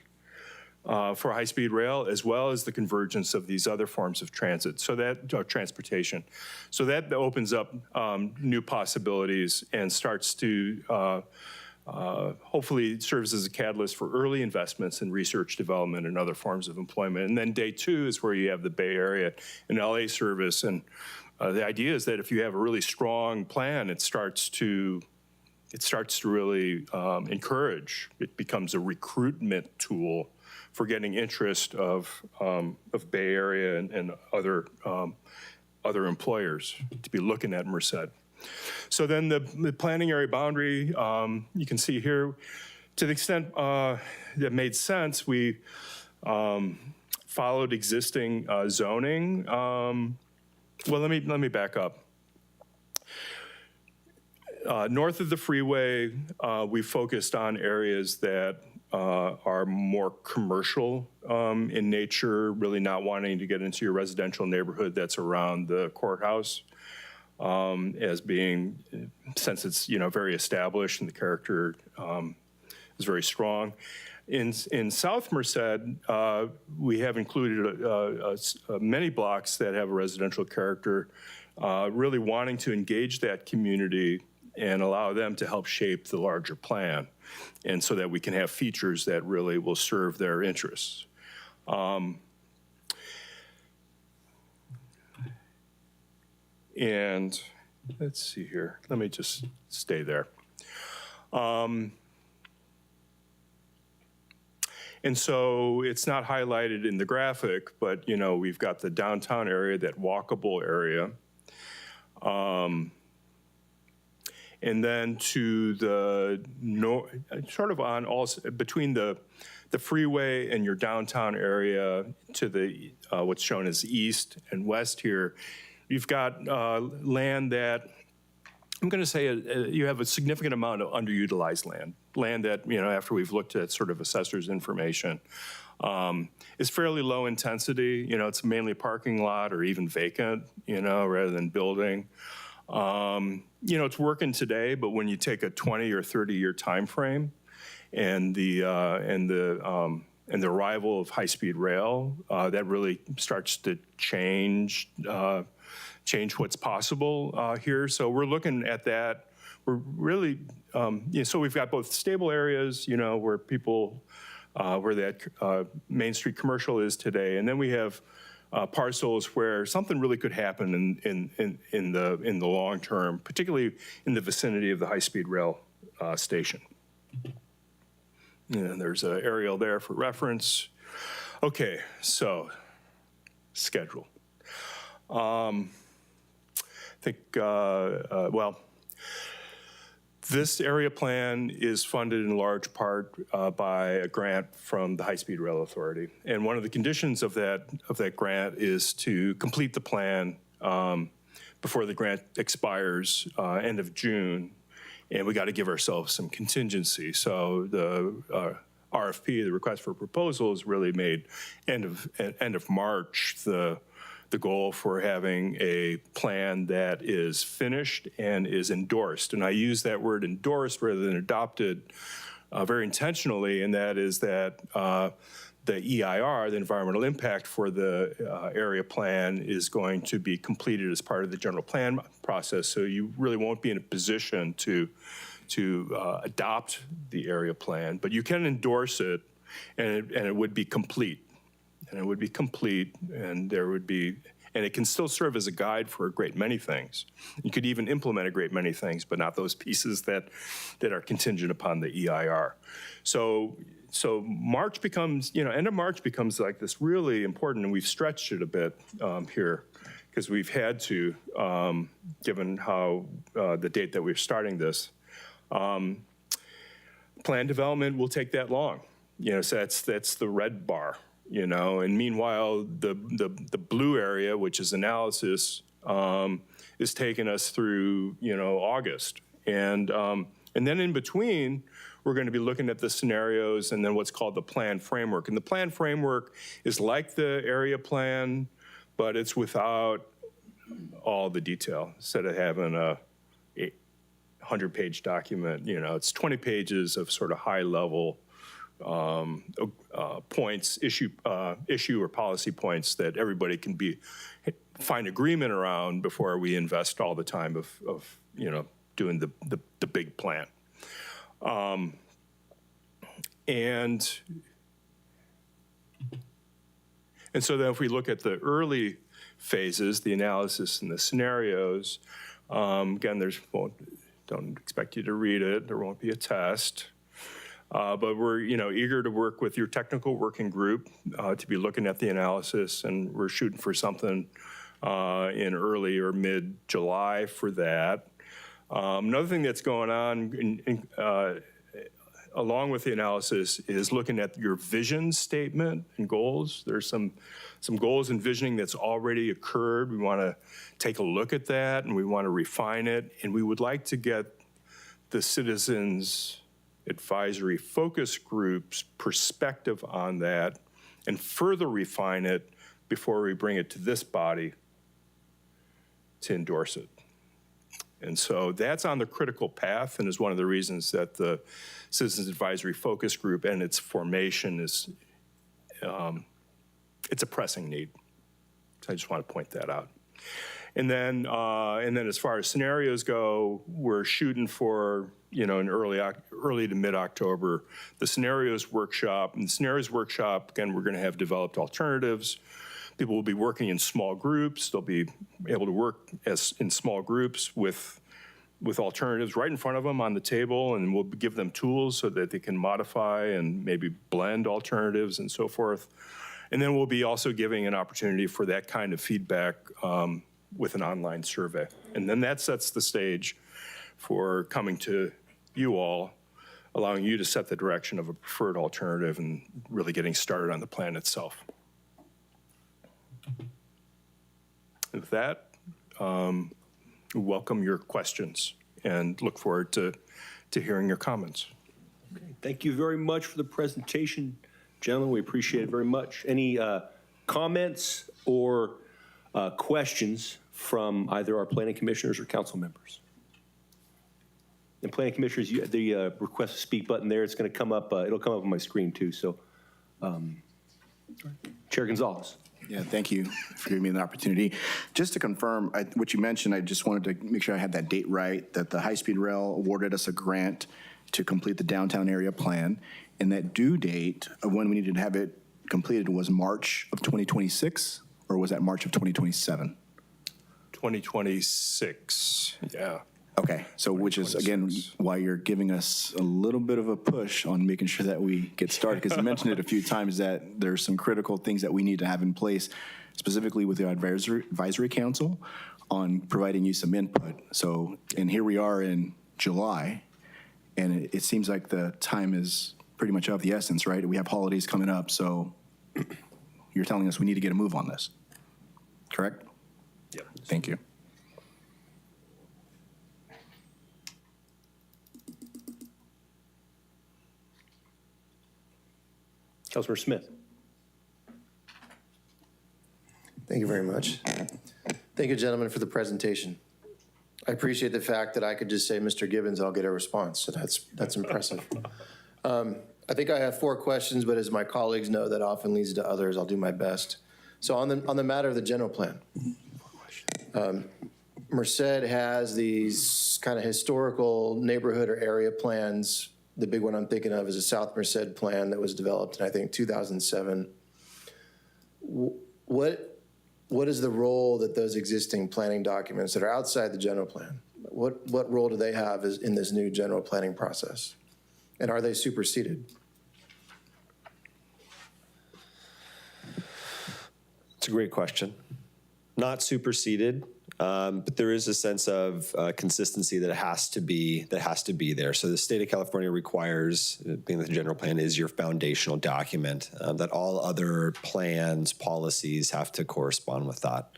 for high-speed rail, as well as the convergence of these other forms of transit, so that transportation. So that opens up new possibilities and starts to hopefully serves as a catalyst for early investments in research, development, and other forms of employment. And then day two is where you have the Bay Area and LA service. And the idea is that if you have a really strong plan, it starts to really encourage. It becomes a recruitment tool for getting interest of Bay Area and other employers to be looking at Merced. So then the planning area boundary, you can see here, to the extent that made sense, we followed existing zoning. Well, let me back up. North of the freeway, we focused on areas that are more commercial in nature, really not wanting to get into your residential neighborhood that's around the courthouse. as being, since it's, very established and the character is very strong. In South Merced, we have included many blocks that have a residential character, really wanting to engage that community and allow them to help shape the larger plan, and so that we can have features that really will serve their interests. And let's see here. Let me just stay there. And so it's not highlighted in the graphic, but we've got the downtown area, that walkable area. And then to the north, sort of on also between the freeway and your downtown area to the what's shown as east and west here, you've got land that, I'm going to say you have a significant amount of underutilized land that, after we've looked at sort of assessor's information, is fairly low intensity. It's mainly parking lot or even vacant, rather than building. It's working today, but when you take a 20 or 30-year time frame and the arrival of high-speed rail, that really starts to change what's possible here. So we're looking at that. We're really, so we've got both stable areas, where people, where that Main Street commercial is today, and then we have parcels where something really could happen in the long term, particularly in the vicinity of the high-speed rail station. And there's an aerial there for reference. Okay, so schedule. I think, well, this area plan is funded in large part by a grant from the High-Speed Rail Authority. And one of the conditions of that grant is to complete the plan before the grant expires end of June. And we got to give ourselves some contingency. So the RFP, the request for proposal, is really made end of March. The goal for having a plan that is finished and is endorsed. And I use that word endorsed rather than adopted very intentionally, and that is that the EIR, the environmental impact for the area plan, is going to be completed as part of the general plan process. So you really won't be in a position to adopt the area plan, but you can endorse it, and it would be complete. And it would be complete, and there would be, and it can still serve as a guide for a great many things. You could even implement a great many things, but not those pieces that are contingent upon the EIR. So March becomes, end of March becomes like this really important, and we've stretched it a bit here, because we've had to, given how the date that we're starting this. Plan development will take that long. So that's the red bar. And meanwhile, the blue area, which is analysis, is taking us through, August. And then in between, we're going to be looking at the scenarios and then what's called the plan framework. And the plan framework is like the area plan, but it's without all the detail. Instead of having a 100-page document, it's 20 pages of sort of high-level points, issue or policy points that everybody can find agreement around before we invest all the time of doing the big plan. And so then if we look at the early phases, the analysis and the scenarios, again, don't expect you to read it. There won't be a test. But we're eager to work with your technical working group to be looking at the analysis, and we're shooting for something in early or mid-July for that. Another thing that's going on along with the analysis is looking at your vision statement and goals. There's some goals and visioning that's already occurred. We want to take a look at that, and we want to refine it, and we would like to get the citizens' advisory focus group's perspective on that and further refine it before we bring it to this body to endorse it. And so that's on the critical path and is one of the reasons that the Citizens Advisory Focus Group and its formation is, it's a pressing need. So I just want to point that out. And then as far as scenarios go, we're shooting for, in early to mid-October, the scenarios workshop. And the scenarios workshop, again, we're going to have developed alternatives. People will be working in small groups. They'll be able to work in small groups with alternatives right in front of them on the table, and we'll give them tools so that they can modify and maybe blend alternatives and so forth. And then we'll be also giving an opportunity for that kind of feedback with an online survey. And then that sets the stage for coming to you all, allowing you to set the direction of a preferred alternative and really getting started on the plan itself. And with that, welcome your questions and look forward to hearing your comments. Thank you very much for the presentation, gentlemen. We appreciate it very much. Any comments or questions from either our planning commissioners or council members? And planning commissioners, the request to speak button there, it's going to come up. It'll come up on my screen too. So, Chair Gonzalez. Yeah, thank you for giving me the opportunity. Just to confirm what you mentioned, I just wanted to make sure I had that date right, that the high-speed rail awarded us a grant to complete the downtown area plan, and that due date of when we needed to have it completed was March of 2026, or was that March of 2027? 2026, yeah. Okay, so which is, again, why you're giving us a little bit of a push on making sure that we get started, because you mentioned it a few times that there's some critical things that we need to have in place, specifically with the advisory council on providing you some input. So, and here we are in July, and it seems like the time is pretty much of the essence, right? We have holidays coming up, so you're telling us we need to get a move on this, correct? Yep. Thank you. Councilor Smith. Thank you very much. Thank you, gentlemen, for the presentation. I appreciate the fact that I could just say, Mr. Gibbons, I'll get a response, so that's impressive. I think I have 4 questions, but as my colleagues know, that often leads to others. I'll do my best. So on the matter of the general plan, Merced has these kind of historical neighborhood or area plans. The big one I'm thinking of is a South Merced plan that was developed in, I think, 2007. What is the role that those existing planning documents that are outside the general plan, what role do they have in this new general planning process? And are they superseded? It's a great question. Not superseded, but there is a sense of consistency that has to be there. So the state of California requires, being that the general plan is your foundational document, that all other plans, policies have to correspond with that.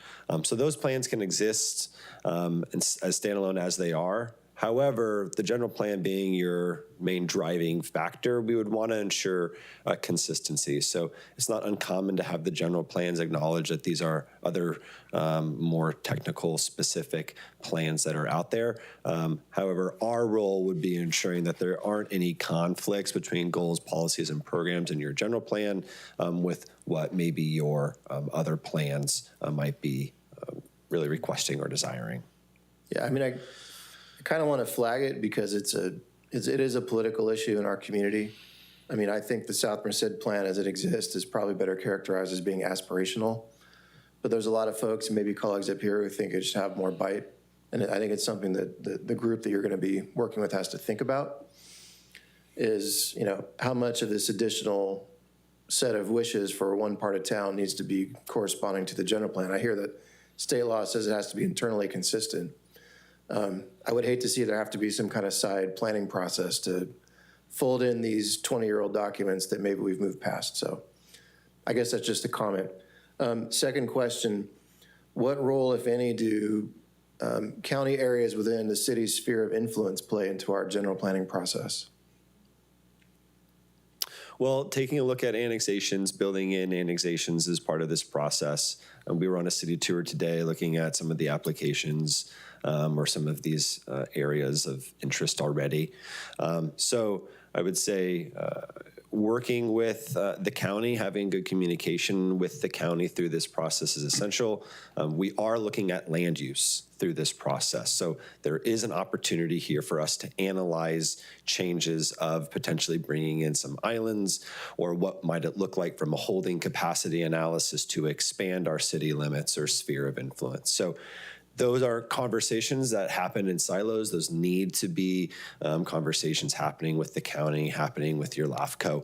So those plans can exist as standalone as they are. However, the general plan being your main driving factor, we would want to ensure consistency. So it's not uncommon to have the general plans acknowledge that these are other more technical specific plans that are out there. However, our role would be ensuring that there aren't any conflicts between goals, policies, and programs in your general plan with what maybe your other plans might be really requesting or desiring. Yeah, I mean, I kind of want to flag it because it is a political issue in our community. I mean, I think the South Merced plan as it exists is probably better characterized as being aspirational. But there's a lot of folks, and maybe colleagues up here, who think it should have more bite. And I think it's something that the group that you're going to be working with has to think about is, how much of this additional set of wishes for one part of town needs to be corresponding to the general plan. I hear that state law says it has to be internally consistent. I would hate to see there have to be some kind of side planning process to fold in these 20-year-old documents that maybe we've moved past. So I guess that's just a comment. Second question, what role, if any, do county areas within the city's sphere of influence play into our general planning process? Well, taking a look at annexations, building in annexations is part of this process. We were on a city tour today looking at some of the applications or some of these areas of interest already. So I would say working with the county, having good communication with the county through this process is essential. We are looking at land use through this process. So there is an opportunity here for us to analyze changes of potentially bringing in some islands, or what might it look like from a holding capacity analysis to expand our city limits or sphere of influence. So those are conversations that happen in silos. Those need to be conversations happening with the county, happening with your LAFCO,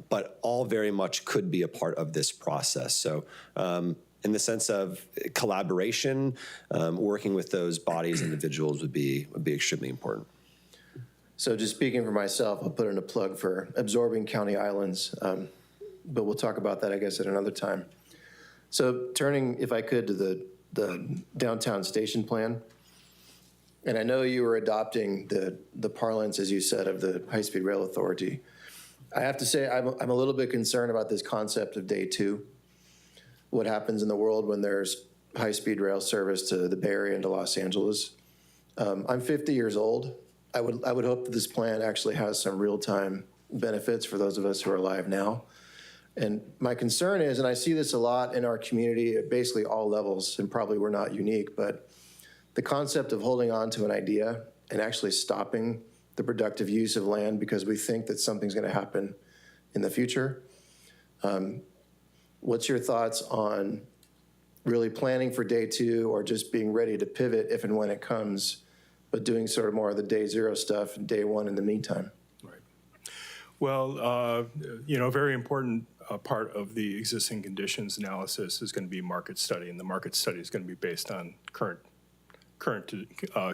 but all very much could be a part of this process. So in the sense of collaboration, working with those bodies, individuals would be extremely important. So just speaking for myself, I'll put in a plug for absorbing county islands, but we'll talk about that, I guess, at another time. So turning, if I could, to the downtown station plan. And I know you were adopting the parlance, as you said, of the High-Speed Rail Authority. I have to say, I'm a little bit concerned about this concept of day two. What happens in the world when there's high-speed rail service to the Bay Area and to Los Angeles. I'm 50 years old. I would hope that this plan actually has some real-time benefits for those of us who are alive now. And my concern is, and I see this a lot in our community at basically all levels, and probably we're not unique, but the concept of holding on to an idea and actually stopping the productive use of land because we think that something's going to happen in the future. What's your thoughts on really planning for day two, or just being ready to pivot if and when it comes, but doing sort of more of the day zero stuff and day one in the meantime? Right. Well, very important part of the existing conditions analysis is going to be market study, and the market study is going to be based on current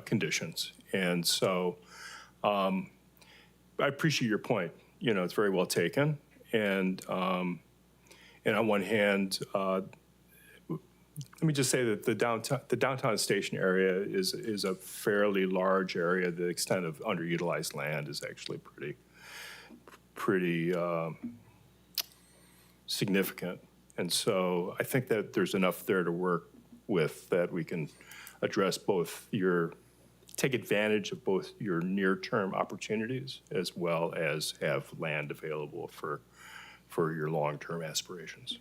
conditions. And so I appreciate your point. It's very well taken. And on one hand, let me just say that the downtown station area is a fairly large area. The extent of underutilized land is actually pretty significant. And so I think that there's enough there to work with that we can address take advantage of both your near-term opportunities as well as have land available for your long-term aspirations.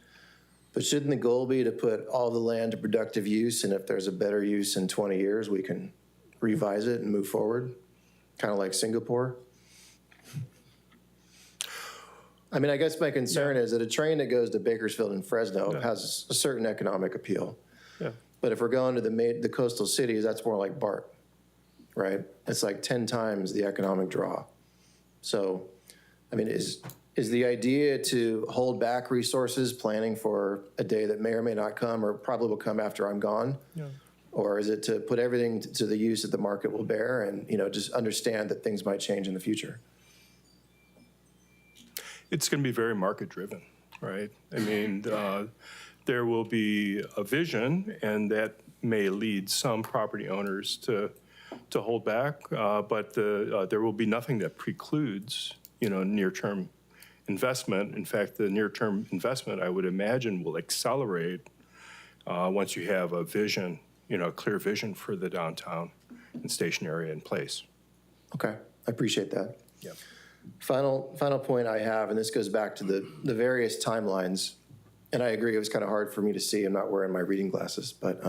But shouldn't the goal be to put all the land to productive use, and if there's a better use in 20 years, we can revise it and move forward? Kind of like Singapore? I mean, I guess my concern is that a train that goes to Bakersfield and Fresno has a certain economic appeal. Yeah. But if we're going to the coastal cities, that's more like BART, right? It's like 10 times the economic draw. So, I mean, is the idea to hold back resources, planning for a day that may or may not come, or probably will come after I'm gone? Yeah. Or is it to put everything to the use that the market will bear and, just understand that things might change in the future? It's going to be very market-driven, right? I mean, there will be a vision, and that may lead some property owners to hold back, but there will be nothing that precludes, near-term investment. In fact, the near-term investment, I would imagine, will accelerate once you have a vision, a clear vision for the downtown and station area in place. Okay, I appreciate that. Yeah. Final point I have, and this goes back to the various timelines, and I agree it was kind of hard for me to see. I'm not wearing my reading glasses, but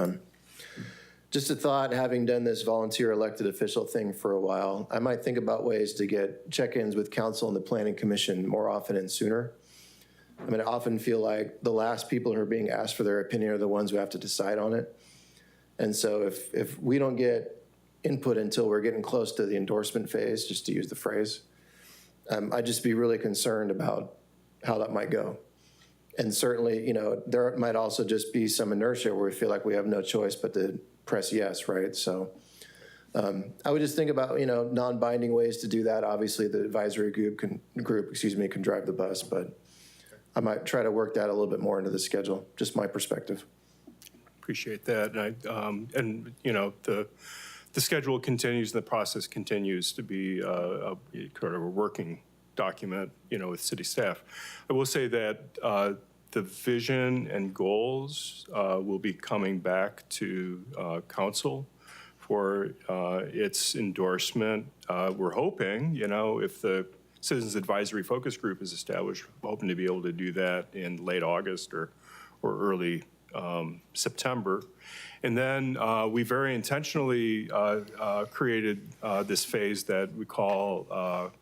just a thought, having done this volunteer elected official thing for a while, I might think about ways to get check-ins with council and the planning commission more often and sooner. I mean, I often feel like the last people who are being asked for their opinion are the ones who have to decide on it. And so if we don't get input until we're getting close to the endorsement phase, just to use the phrase, I'd just be really concerned about how that might go. And certainly, there might also just be some inertia where we feel like we have no choice but to press yes, right? So I would just think about, non-binding ways to do that. Obviously, the advisory group can drive the bus, but I might try to work that a little bit more into the schedule, just my perspective. Appreciate that. And the schedule continues, and the process continues to be kind of a working document, with city staff. I will say that the vision and goals will be coming back to council for its endorsement. We're hoping, if the Citizens Advisory Focus Group is established, we're hoping to be able to do that in late August or early September. And then we very intentionally created this phase that we call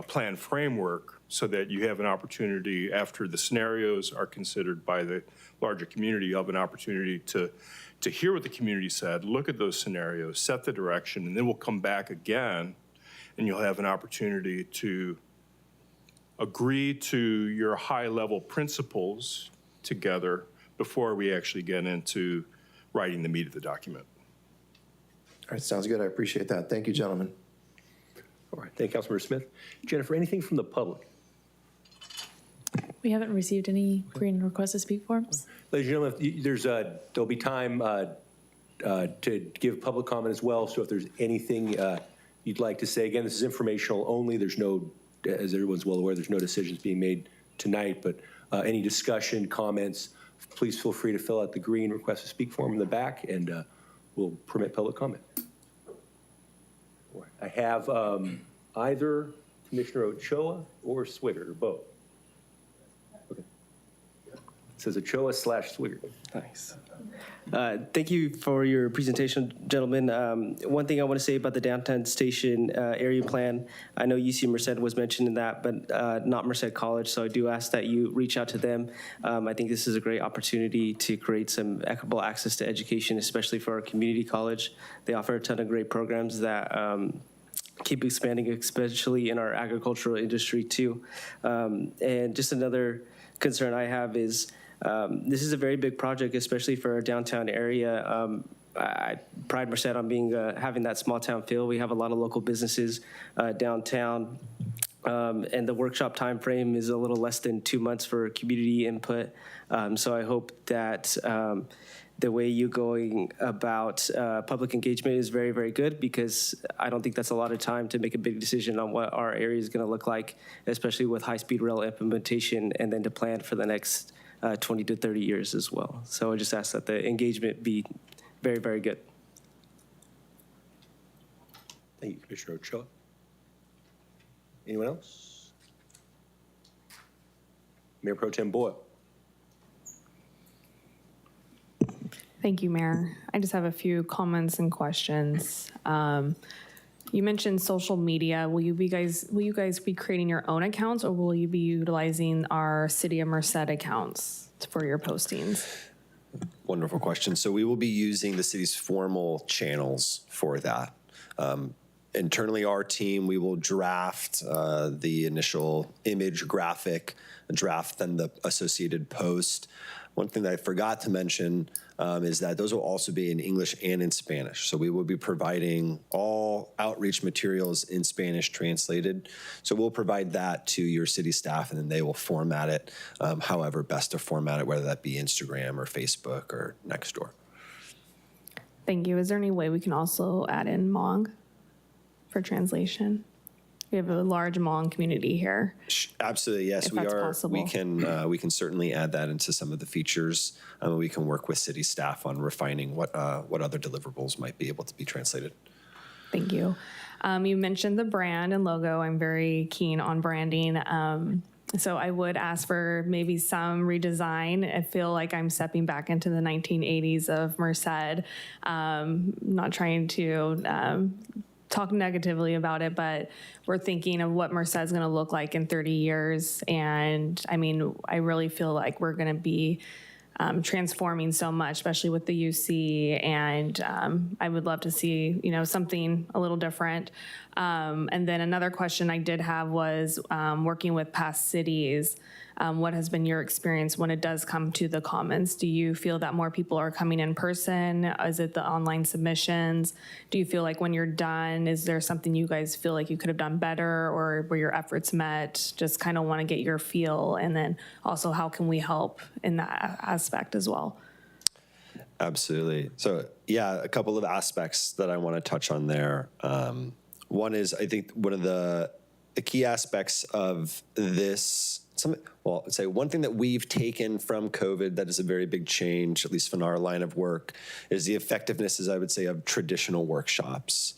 plan framework, so that you have an opportunity, after the scenarios are considered by the larger community, you have an opportunity to hear what the community said, look at those scenarios, set the direction, and then we'll come back again, and you'll have an opportunity to agree to your high-level principles together before we actually get into writing the meat of the document. All right, sounds good. I appreciate that. Thank you, gentlemen. All right, thank you, Councilmember Smith. Jennifer, anything from the public? We haven't received any green request to speak forms. Ladies and gentlemen, there'll be time to give public comment as well, so if there's anything you'd like to say, again, this is informational only. There's no, as everyone's well aware, there's no decisions being made tonight, but any discussion, comments, please feel free to fill out the green request to speak form in the back, and we'll permit public comment. All right. I have either Commissioner Ochoa or Swigert, or both. Okay. It says Ochoa/Swigert. Nice. Thank you for your presentation, gentlemen. One thing I want to say about the downtown station area plan, I know UC Merced was mentioned in that, but not Merced College, so I do ask that you reach out to them. I think this is a great opportunity to create some equitable access to education, especially for our community college. They offer a ton of great programs that keep expanding, especially in our agricultural industry too. And just another concern I have is, this is a very big project, especially for our downtown area. I pride Merced on being having that small town feel. We have a lot of local businesses downtown, and the workshop time frame is a little less than 2 months for community input. So I hope that the way you're going about public engagement is very, very good, because I don't think that's a lot of time to make a big decision on what our area is going to look like, especially with high-speed rail implementation, and then to plan for the next 20 to 30 years as well. So I just ask that the engagement be very, very good. Thank you, Commissioner Ochoa. Anyone else? Mayor Pro Tem Boyle. Thank you, Mayor. I just have a few comments and questions. You mentioned social media. Will you guys be creating your own accounts, or will you be utilizing our City of Merced accounts for your postings? Wonderful question. So we will be using the city's formal channels for that. Internally, our team, we will draft the initial image graphic, draft then the associated post. One thing that I forgot to mention is that those will also be in English and in Spanish. So we will be providing all outreach materials in Spanish translated. So we'll provide that to your city staff, and then they will format it however best to format it, whether that be Instagram or Facebook or Nextdoor. Thank you. Is there any way we can also add in Hmong for translation? We have a large Hmong community here. Absolutely, yes, If we that's are. possible. We can certainly add that into some of the features. We can work with city staff on refining what other deliverables might be able to be translated. Thank you. You mentioned the brand and logo. I'm very keen on branding. So I would ask for maybe some redesign. I feel like I'm stepping back into the 1980s of Merced. Not trying to talk negatively about it, but we're thinking of what Merced is going to look like in 30 years. And I mean, I really feel like we're going to be transforming so much, especially with the UC. And I would love to see, something a little different. And then another question I did have was working with past cities. What has been your experience when it does come to the Commons? Do you feel that more people are coming in person? Is it the online submissions? Do you feel like when you're done, is there something you guys feel like you could have done better, or were your efforts met? Just kind of want to get your feel. And then also, how can we help in that aspect as well? Absolutely. So yeah, a couple of aspects that I want to touch on there. One is, I think one of the key aspects of this I'd say one thing that we've taken from COVID that is a very big change, at least in our line of work, is the effectiveness, as I would say, of traditional workshops.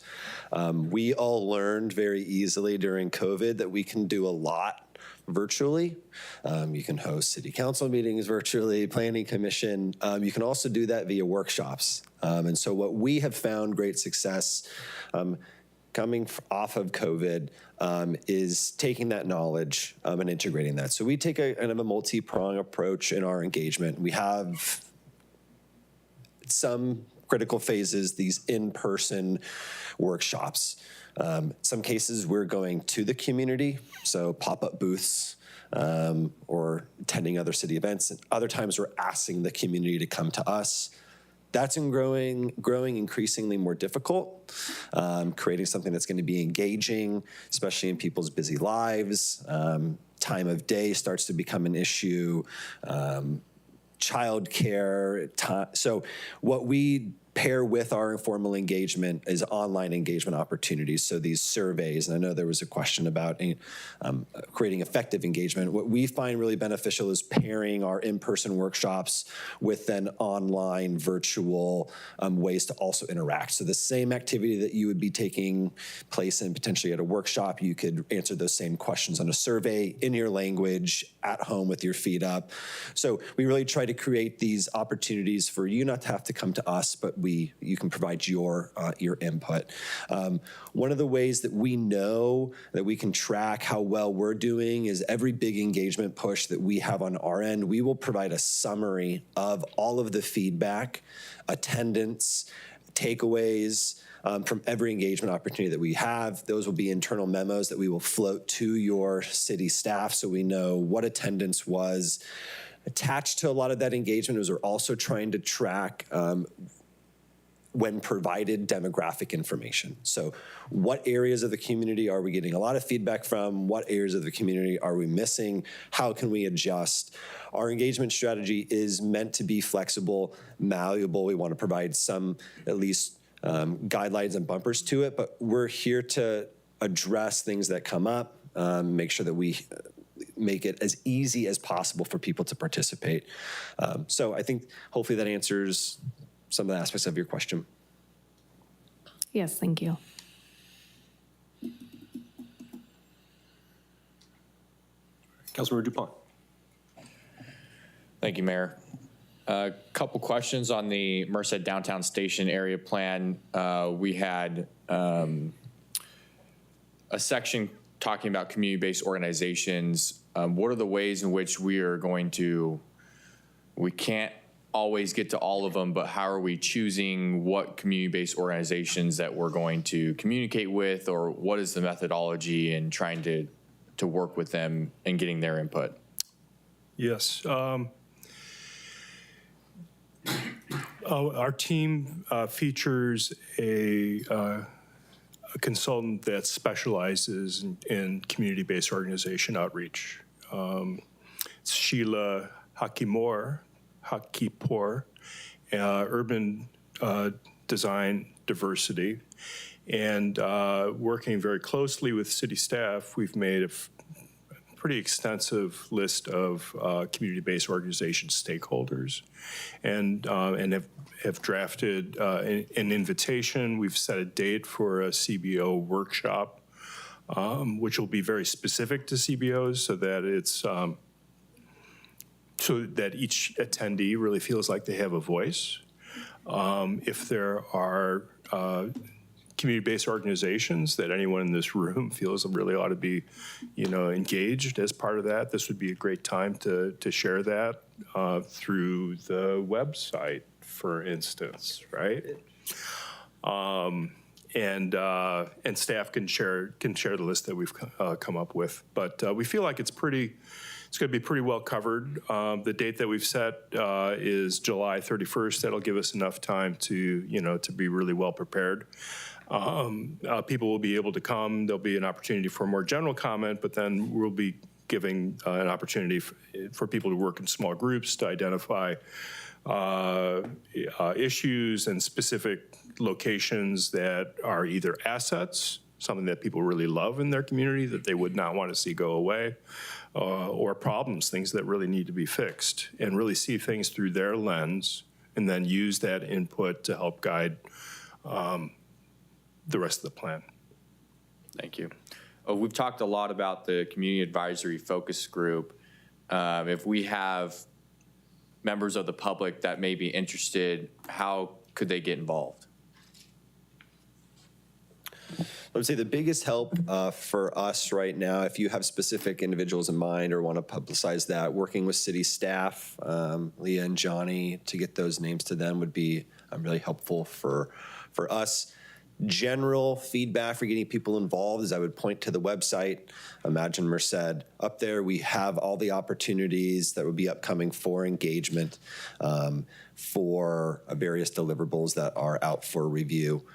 We all learned very easily during COVID that we can do a lot virtually. You can host city council meetings virtually, planning commission. You can also do that via workshops. And so what we have found great success coming off of COVID is taking that knowledge and integrating that. So we take a kind of a multi-prong approach in our engagement. We have some critical phases, these in-person workshops. Some cases we're going to the community, so pop-up booths or attending other city events. Other times we're asking the community to come to us. That's growing increasingly more difficult, creating something that's going to be engaging, especially in people's busy lives. Time of day starts to become an issue, childcare. So what we pair with our informal engagement is online engagement opportunities. So these surveys, and I know there was a question about creating effective engagement. What we find really beneficial is pairing our in-person workshops with then online virtual ways to also interact. So the same activity that you would be taking place in potentially at a workshop, you could answer those same questions on a survey in your language at home with your feet up. So we really try to create these opportunities for you not to have to come to us, but you can provide your input. One of the ways that we know that we can track how well we're doing is every big engagement push that we have on our end, we will provide a summary of all of the feedback, attendance, takeaways, from every engagement opportunity that we have. Those will be internal memos that we will float to your city staff so we know what attendance was. Attached to a lot of that engagement is we're also trying to track when provided demographic information. So what areas of the community are we getting a lot of feedback from? What areas of the community are we missing? How can we adjust? Our engagement strategy is meant to be flexible, malleable. We want to provide some, at least, guidelines and bumpers to it, but we're here to address things that come up, make sure that we make it as easy as possible for people to participate. So I think hopefully that answers some of the aspects of your question. Yes, thank you. Councilmember Dupont. Thank you, Mayor. A couple questions on the Merced Downtown Station area plan. We had a section talking about community-based organizations. What are the ways in which we can't always get to all of them, but how are we choosing what community-based organizations that we're going to communicate with, or what is the methodology in trying to work with them and getting their input? Yes. Our team features a consultant that specializes in community-based organization outreach. It's Sheila Hakipur, Urban Design Diversity. And working very closely with city staff, we've made a pretty extensive list of community-based organization stakeholders and have drafted an invitation. We've set a date for a CBO workshop, which will be very specific to CBOs so that it's so that each attendee really feels like they have a voice. If there are community-based organizations that anyone in this room feels really ought to be, engaged as part of that, this would be a great time to share that through the website, for instance, right? And staff can share the list that we've come up with. But we feel like it's going to be pretty well covered. The date that we've set is July 31st. That'll give us enough time to be really well prepared. People will be able to come. There'll be an opportunity for more general comment, but then we'll be giving an opportunity for people to work in small groups to identify issues and specific locations that are either assets something that people really love in their community that they would not want to see go away, or problems, things that really need to be fixed, and really see things through their lens, and then use that input to help guide the rest of the plan. Thank you. We've talked a lot about the Community Advisory Focus Group. If we have members of the public that may be interested, how could they get involved? I would say the biggest help for us right now, if you have specific individuals in mind or want to publicize that, working with city staff, Leah and Johnny, to get those names to them would be really helpful for us. General feedback for getting people involved is I would point to the website, Imagine Merced. Up there, we have all the opportunities that would be upcoming for engagement, for various deliverables that are out for review.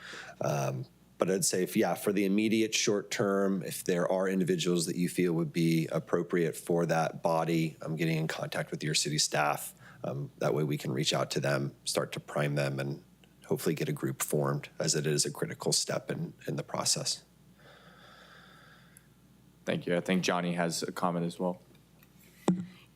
But I'd say, for the immediate short term, if there are individuals that you feel would be appropriate for that body, getting in contact with your city staff. That way we can reach out to them, start to prime them, and hopefully get a group formed, as it is a critical step in the process. Thank you. I think Johnny has a comment as well.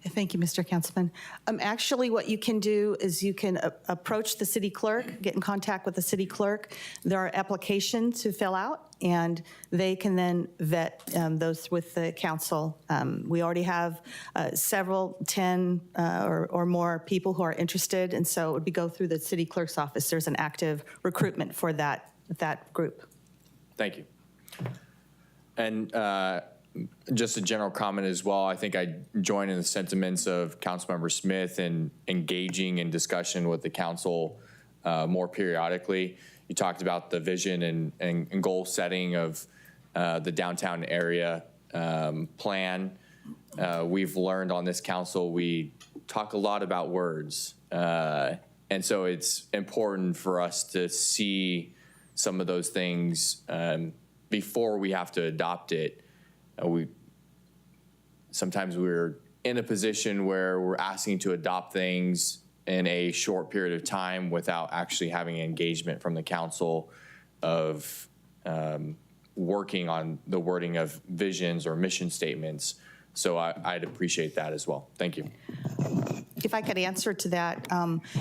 Thank you, Mr. Councilman. Actually, what you can do is you can approach the city clerk, get in contact with the city clerk. There are applications to fill out, and they can then vet those with the council. We already have several, 10 or more people who are interested, and so it would be go through the city clerk's office. There's an active recruitment for that group. Thank you. And just a general comment as well. I think I join in the sentiments of Councilmember Smith in engaging in discussion with the council more periodically. You talked about the vision and goal setting of the downtown area plan. We've learned on this council, we talk a lot about words. And so it's important for us to see some of those things before we have to adopt it. Sometimes we're in a position where we're asking to adopt things in a short period of time without actually having engagement from the council of working on the wording of visions or mission statements. So I'd appreciate that as well. Thank you. If I could answer to that,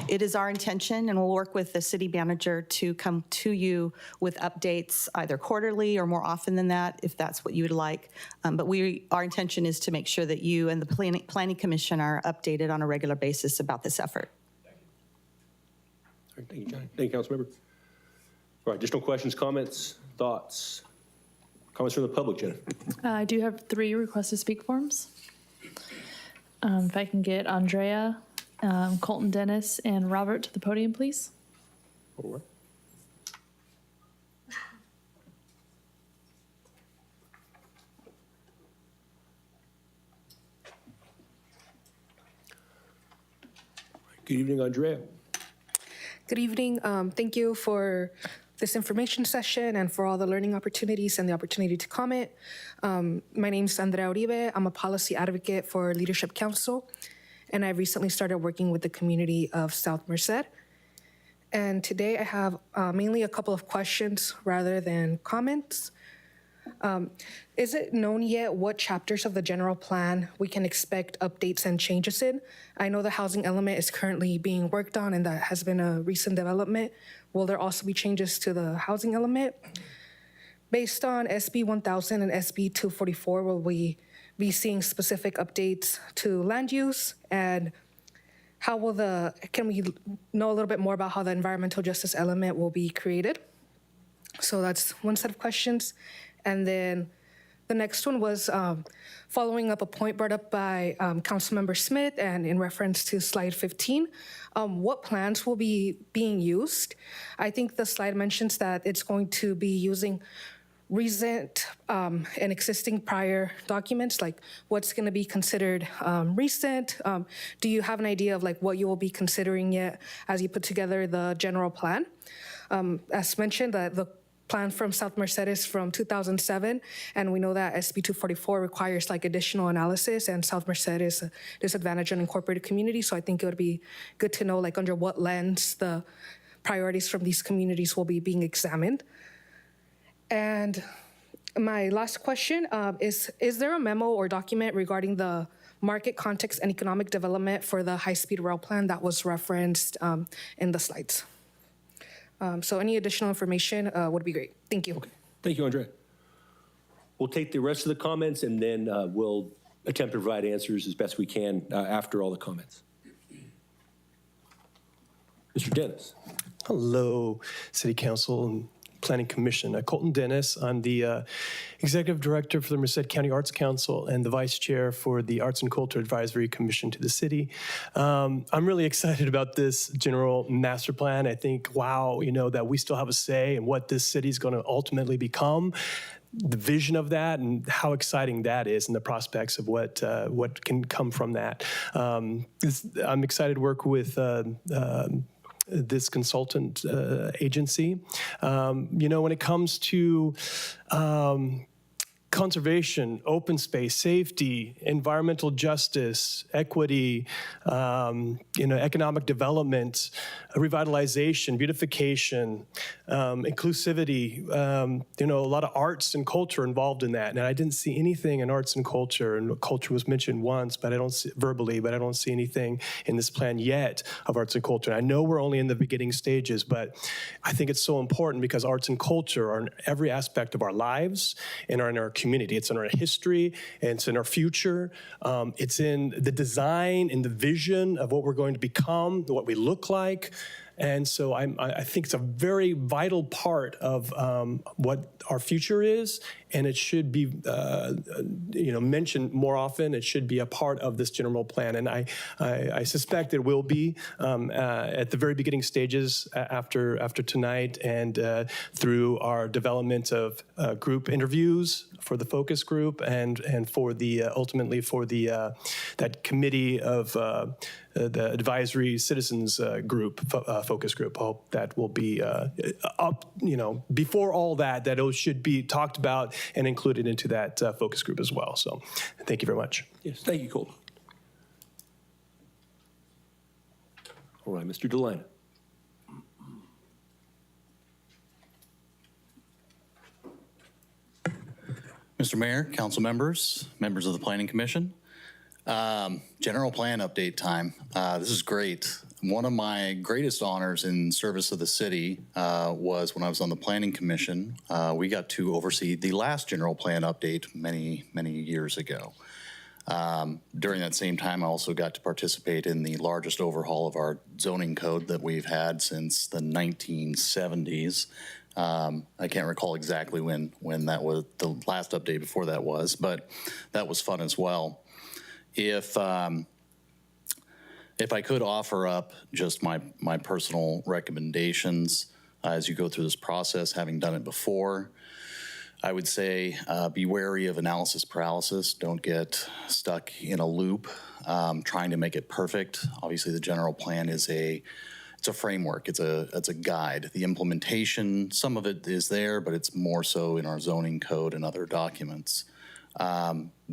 it is our intention, and we'll work with the city manager to come to you with updates either quarterly or more often than that, if that's what you would like. But our intention is to make sure that you and the Planning Commission are updated on a regular basis about this effort. Thank you, Johnny. Thank you, Councilmember. All right, additional questions, comments, thoughts? Comments from the public, Jennifer? I do have 3 request to speak forms. If I can get Andrea, Colton Dennis, and Robert to the podium, please. All right. Good evening, Andrea. Good evening. Thank you for this information session and for all the learning opportunities and the opportunity to comment. My name is Andrea Uribe. I'm a policy advocate for Leadership Council, and I recently started working with the community of South Merced. And today I have mainly a couple of questions rather than comments. Is it known yet what chapters of the general plan we can expect updates and changes in? I know the housing element is currently being worked on, and that has been a recent development. Will there also be changes to the housing element? Based on SB 1000 and SB 244, will we be seeing specific updates to land use? And can we know a little bit more about how the environmental justice element will be created? So that's one set of questions. And then the next one was following up a point brought up by Councilmember Smith and in reference to slide 15. What plans will be being used? I think the slide mentions that it's going to be using recent and existing prior documents, like what's going to be considered recent. Do you have an idea of like what you will be considering yet as you put together the general plan? As mentioned, the plan from South Merced is from 2007, and we know that SB 244 requires like additional analysis, and South Merced is a disadvantaged and incorporated community, so I think it would be good to know like under what lens the priorities from these communities will be being examined. And My last question is there a memo or document regarding the market context and economic development for the high-speed rail plan that was referenced in the slides? So any additional information would be great. Thank you. Thank you, Andrea. We'll take the rest of the comments and then we'll attempt to provide answers as best we can after all the comments. Mr. Dennis. Hello, City Council and Planning Commission. Colton Dennis. I'm the Executive Director for the Merced County Arts Council and the Vice Chair for the Arts and Culture Advisory Commission to the city. I'm really excited about this general master plan. I think, wow, that we still have a say in what this city is going to ultimately become. The vision of that and how exciting that is and the prospects of what can come from that. I'm excited to work with this consultant agency. When it comes to conservation, open space, safety, environmental justice, equity, economic development, revitalization, beautification, inclusivity, a lot of arts and culture involved in that. And I didn't see anything in arts and culture was mentioned once, but I don't see verbally, but I don't see anything in this plan yet of arts and culture. I know we're only in the beginning stages, but I think it's so important because arts and culture are in every aspect of our lives and are in our community. It's in our history, and it's in our future. It's in the design and the vision of what we're going to become, what we look like. And so I think it's a very vital part of what our future is, and it should be mentioned more often. It should be a part of this general plan, and I suspect it will be at the very beginning stages after tonight, and through our development of group interviews for the focus group, and for the ultimately for the that committee of the advisory citizens group, focus group. I hope that will be up, before all that it should be talked about and included into that focus group as well. So thank you very much. Yes, thank you, Colton. All right, Mr. Delana. Mr. Mayor, council members, members of the Planning Commission. General plan update time. This is great. One of my greatest honors in service of the city was when I was on the Planning Commission. We got to oversee the last general plan update many, many years ago. During that same time, I also got to participate in the largest overhaul of our zoning code that we've had since the 1970s. I can't recall exactly when that was, the last update before that was, but that was fun as well. If I could offer up just my personal recommendations as you go through this process, having done it before, I would say be wary of analysis paralysis. Don't get stuck in a loop trying to make it perfect. Obviously, the general plan is it's a framework, it's a guide. The implementation, some of it is there, but it's more so in our zoning code and other documents.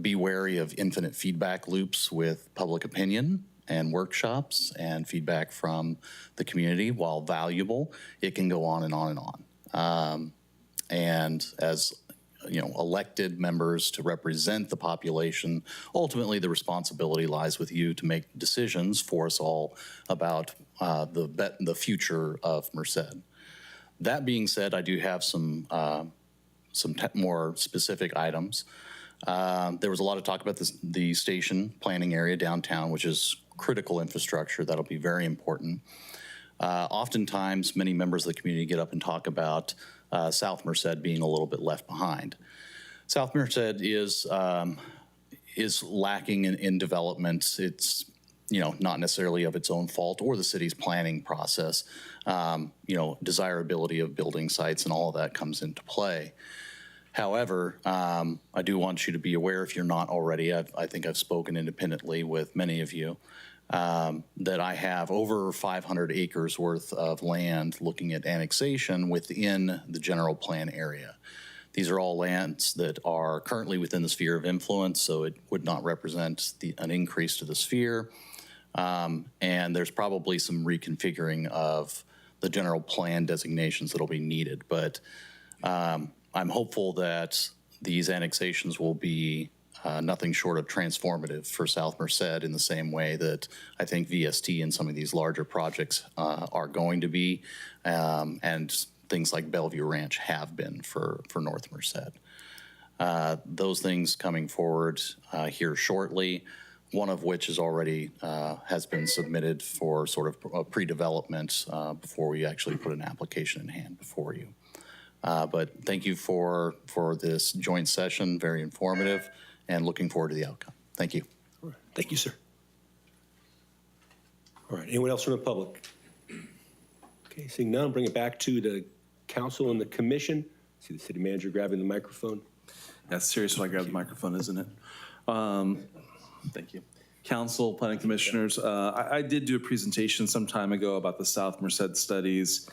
Be wary of infinite feedback loops with public opinion and workshops and feedback from the community. While valuable, it can go on and on and on. And as elected members to represent the population, ultimately the responsibility lies with you to make decisions for us all about the future of Merced. That being said, I do have some more specific items. There was a lot of talk about the station planning area downtown, which is critical infrastructure. That'll be very important. Oftentimes, many members of the community get up and talk about South Merced being a little bit left behind. South Merced is lacking in development. It's not necessarily of its own fault or the city's planning process. Desirability of building sites and all of that comes into play. However, I do want you to be aware, if you're not already, I think I've spoken independently with many of you, that I have over 500 acres worth of land looking at annexation within the general plan area. These are all lands that are currently within the sphere of influence, so it would not represent an increase to the sphere. And there's probably some reconfiguring of the general plan designations that'll be needed. But I'm hopeful that these annexations will be nothing short of transformative for South Merced in the same way that I think VST and some of these larger projects are going to be, and things like Bellevue Ranch have been for North Merced. Those things coming forward here shortly, one of which is already has been submitted for sort of a pre-development before we actually put an application in hand before you. But thank you for this joint session, very informative, and looking forward to the outcome. Thank you. All right. Thank you, sir. All right, anyone else from the public? Okay, seeing none, I'll bring it back to the council and the commission. See the city manager grabbing the microphone. That's serious when I grab the microphone, isn't it? Thank you. Council, planning commissioners, I did do a presentation some time ago about the South Merced studies.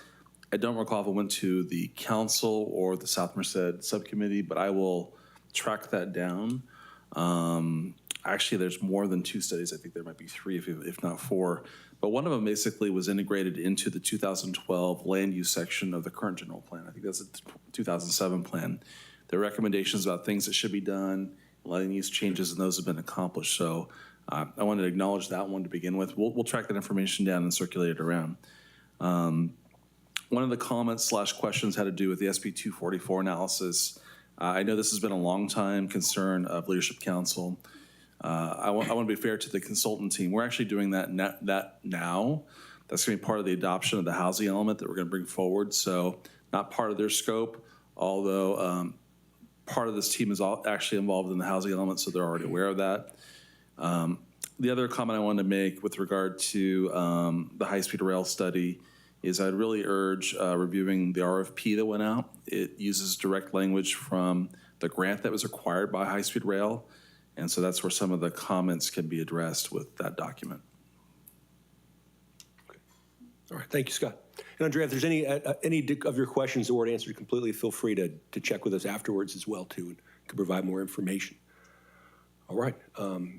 I don't recall if it went to the council or the South Merced subcommittee, but I will track that down. Actually, there's more than 2 studies. I think there might be 3, if not 4. But one of them basically was integrated into the 2012 land use section of the current general plan. I think that's a 2007 plan. There are recommendations about things that should be done, land use changes, and those have been accomplished. So I wanted to acknowledge that one to begin with. We'll track that information down and circulate it around. One of the comments / questions had to do with the SB 244 analysis. I know this has been a long time concern of Leadership Council. I want to be fair to the consultant team. We're actually doing that now. That's going to be part of the adoption of the housing element that we're going to bring forward. So not part of their scope, although part of this team is actually involved in the housing element, so they're already aware of that. The other comment I wanted to make with regard to the high-speed rail study is I'd really urge reviewing the RFP that went out. It uses direct language from the grant that was acquired by high-speed rail, and so that's where some of the comments can be addressed with that document. Okay. All right, thank you, Scott. And Andrea, if there's any of your questions that weren't answered completely, feel free to check with us afterwards as well, too, and can provide more information. All right,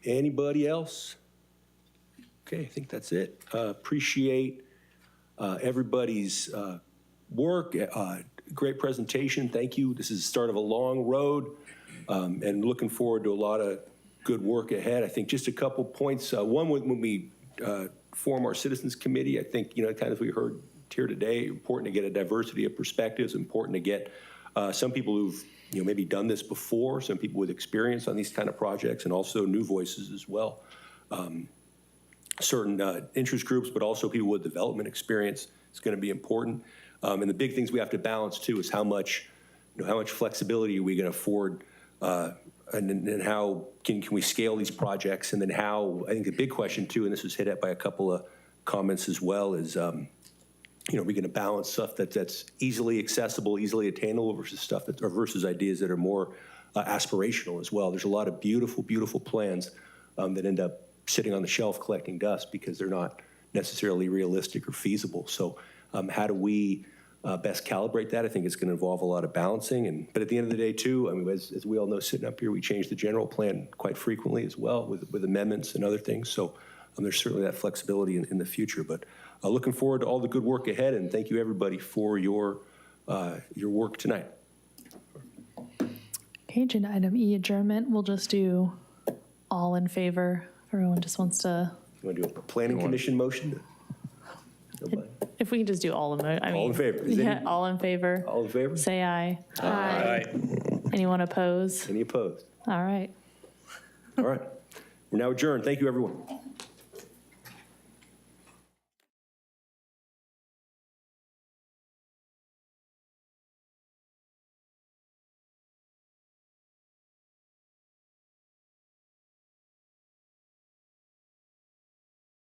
anybody else? Okay, I think that's it. Appreciate everybody's work. Great presentation. Thank you. This is the start of a long road, and looking forward to a lot of good work ahead. I think just a couple points. One, when we form our citizens committee, I think, kind of we heard here today, important to get a diversity of perspectives, important to get some people who've maybe done this before, some people with experience on these kind of projects, and also new voices as well. Certain interest groups, but also people with development experience is going to be important. And the big things we have to balance too is how much flexibility are we going to afford, and how can we scale these projects, and then how, I think the big question too, and this was hit at by a couple of comments as well, is are we going to balance stuff that's easily accessible, easily attainable versus stuff versus ideas that are more aspirational as well. There's a lot of beautiful, beautiful plans that end up sitting on the shelf collecting dust because they're not necessarily realistic or feasible. So how do we best calibrate that? I think it's going to involve a lot of balancing. But at the end of the day, too, I mean, as we all know, sitting up here, we change the general plan quite frequently as well with amendments and other things. So there's certainly that flexibility in the future. But looking forward to all the good work ahead, and thank you, everybody, for your work tonight. Okay, agenda item E, adjournment. We'll just do all in favor. Everyone just wants to. You want to do a planning commission motion? Nobody? If we can just do all of it. All in favor? All in favor. All in favor? Say aye. Aye. Anyone opposed? Any opposed? All right. All right. We're now adjourned. Thank you, everyone.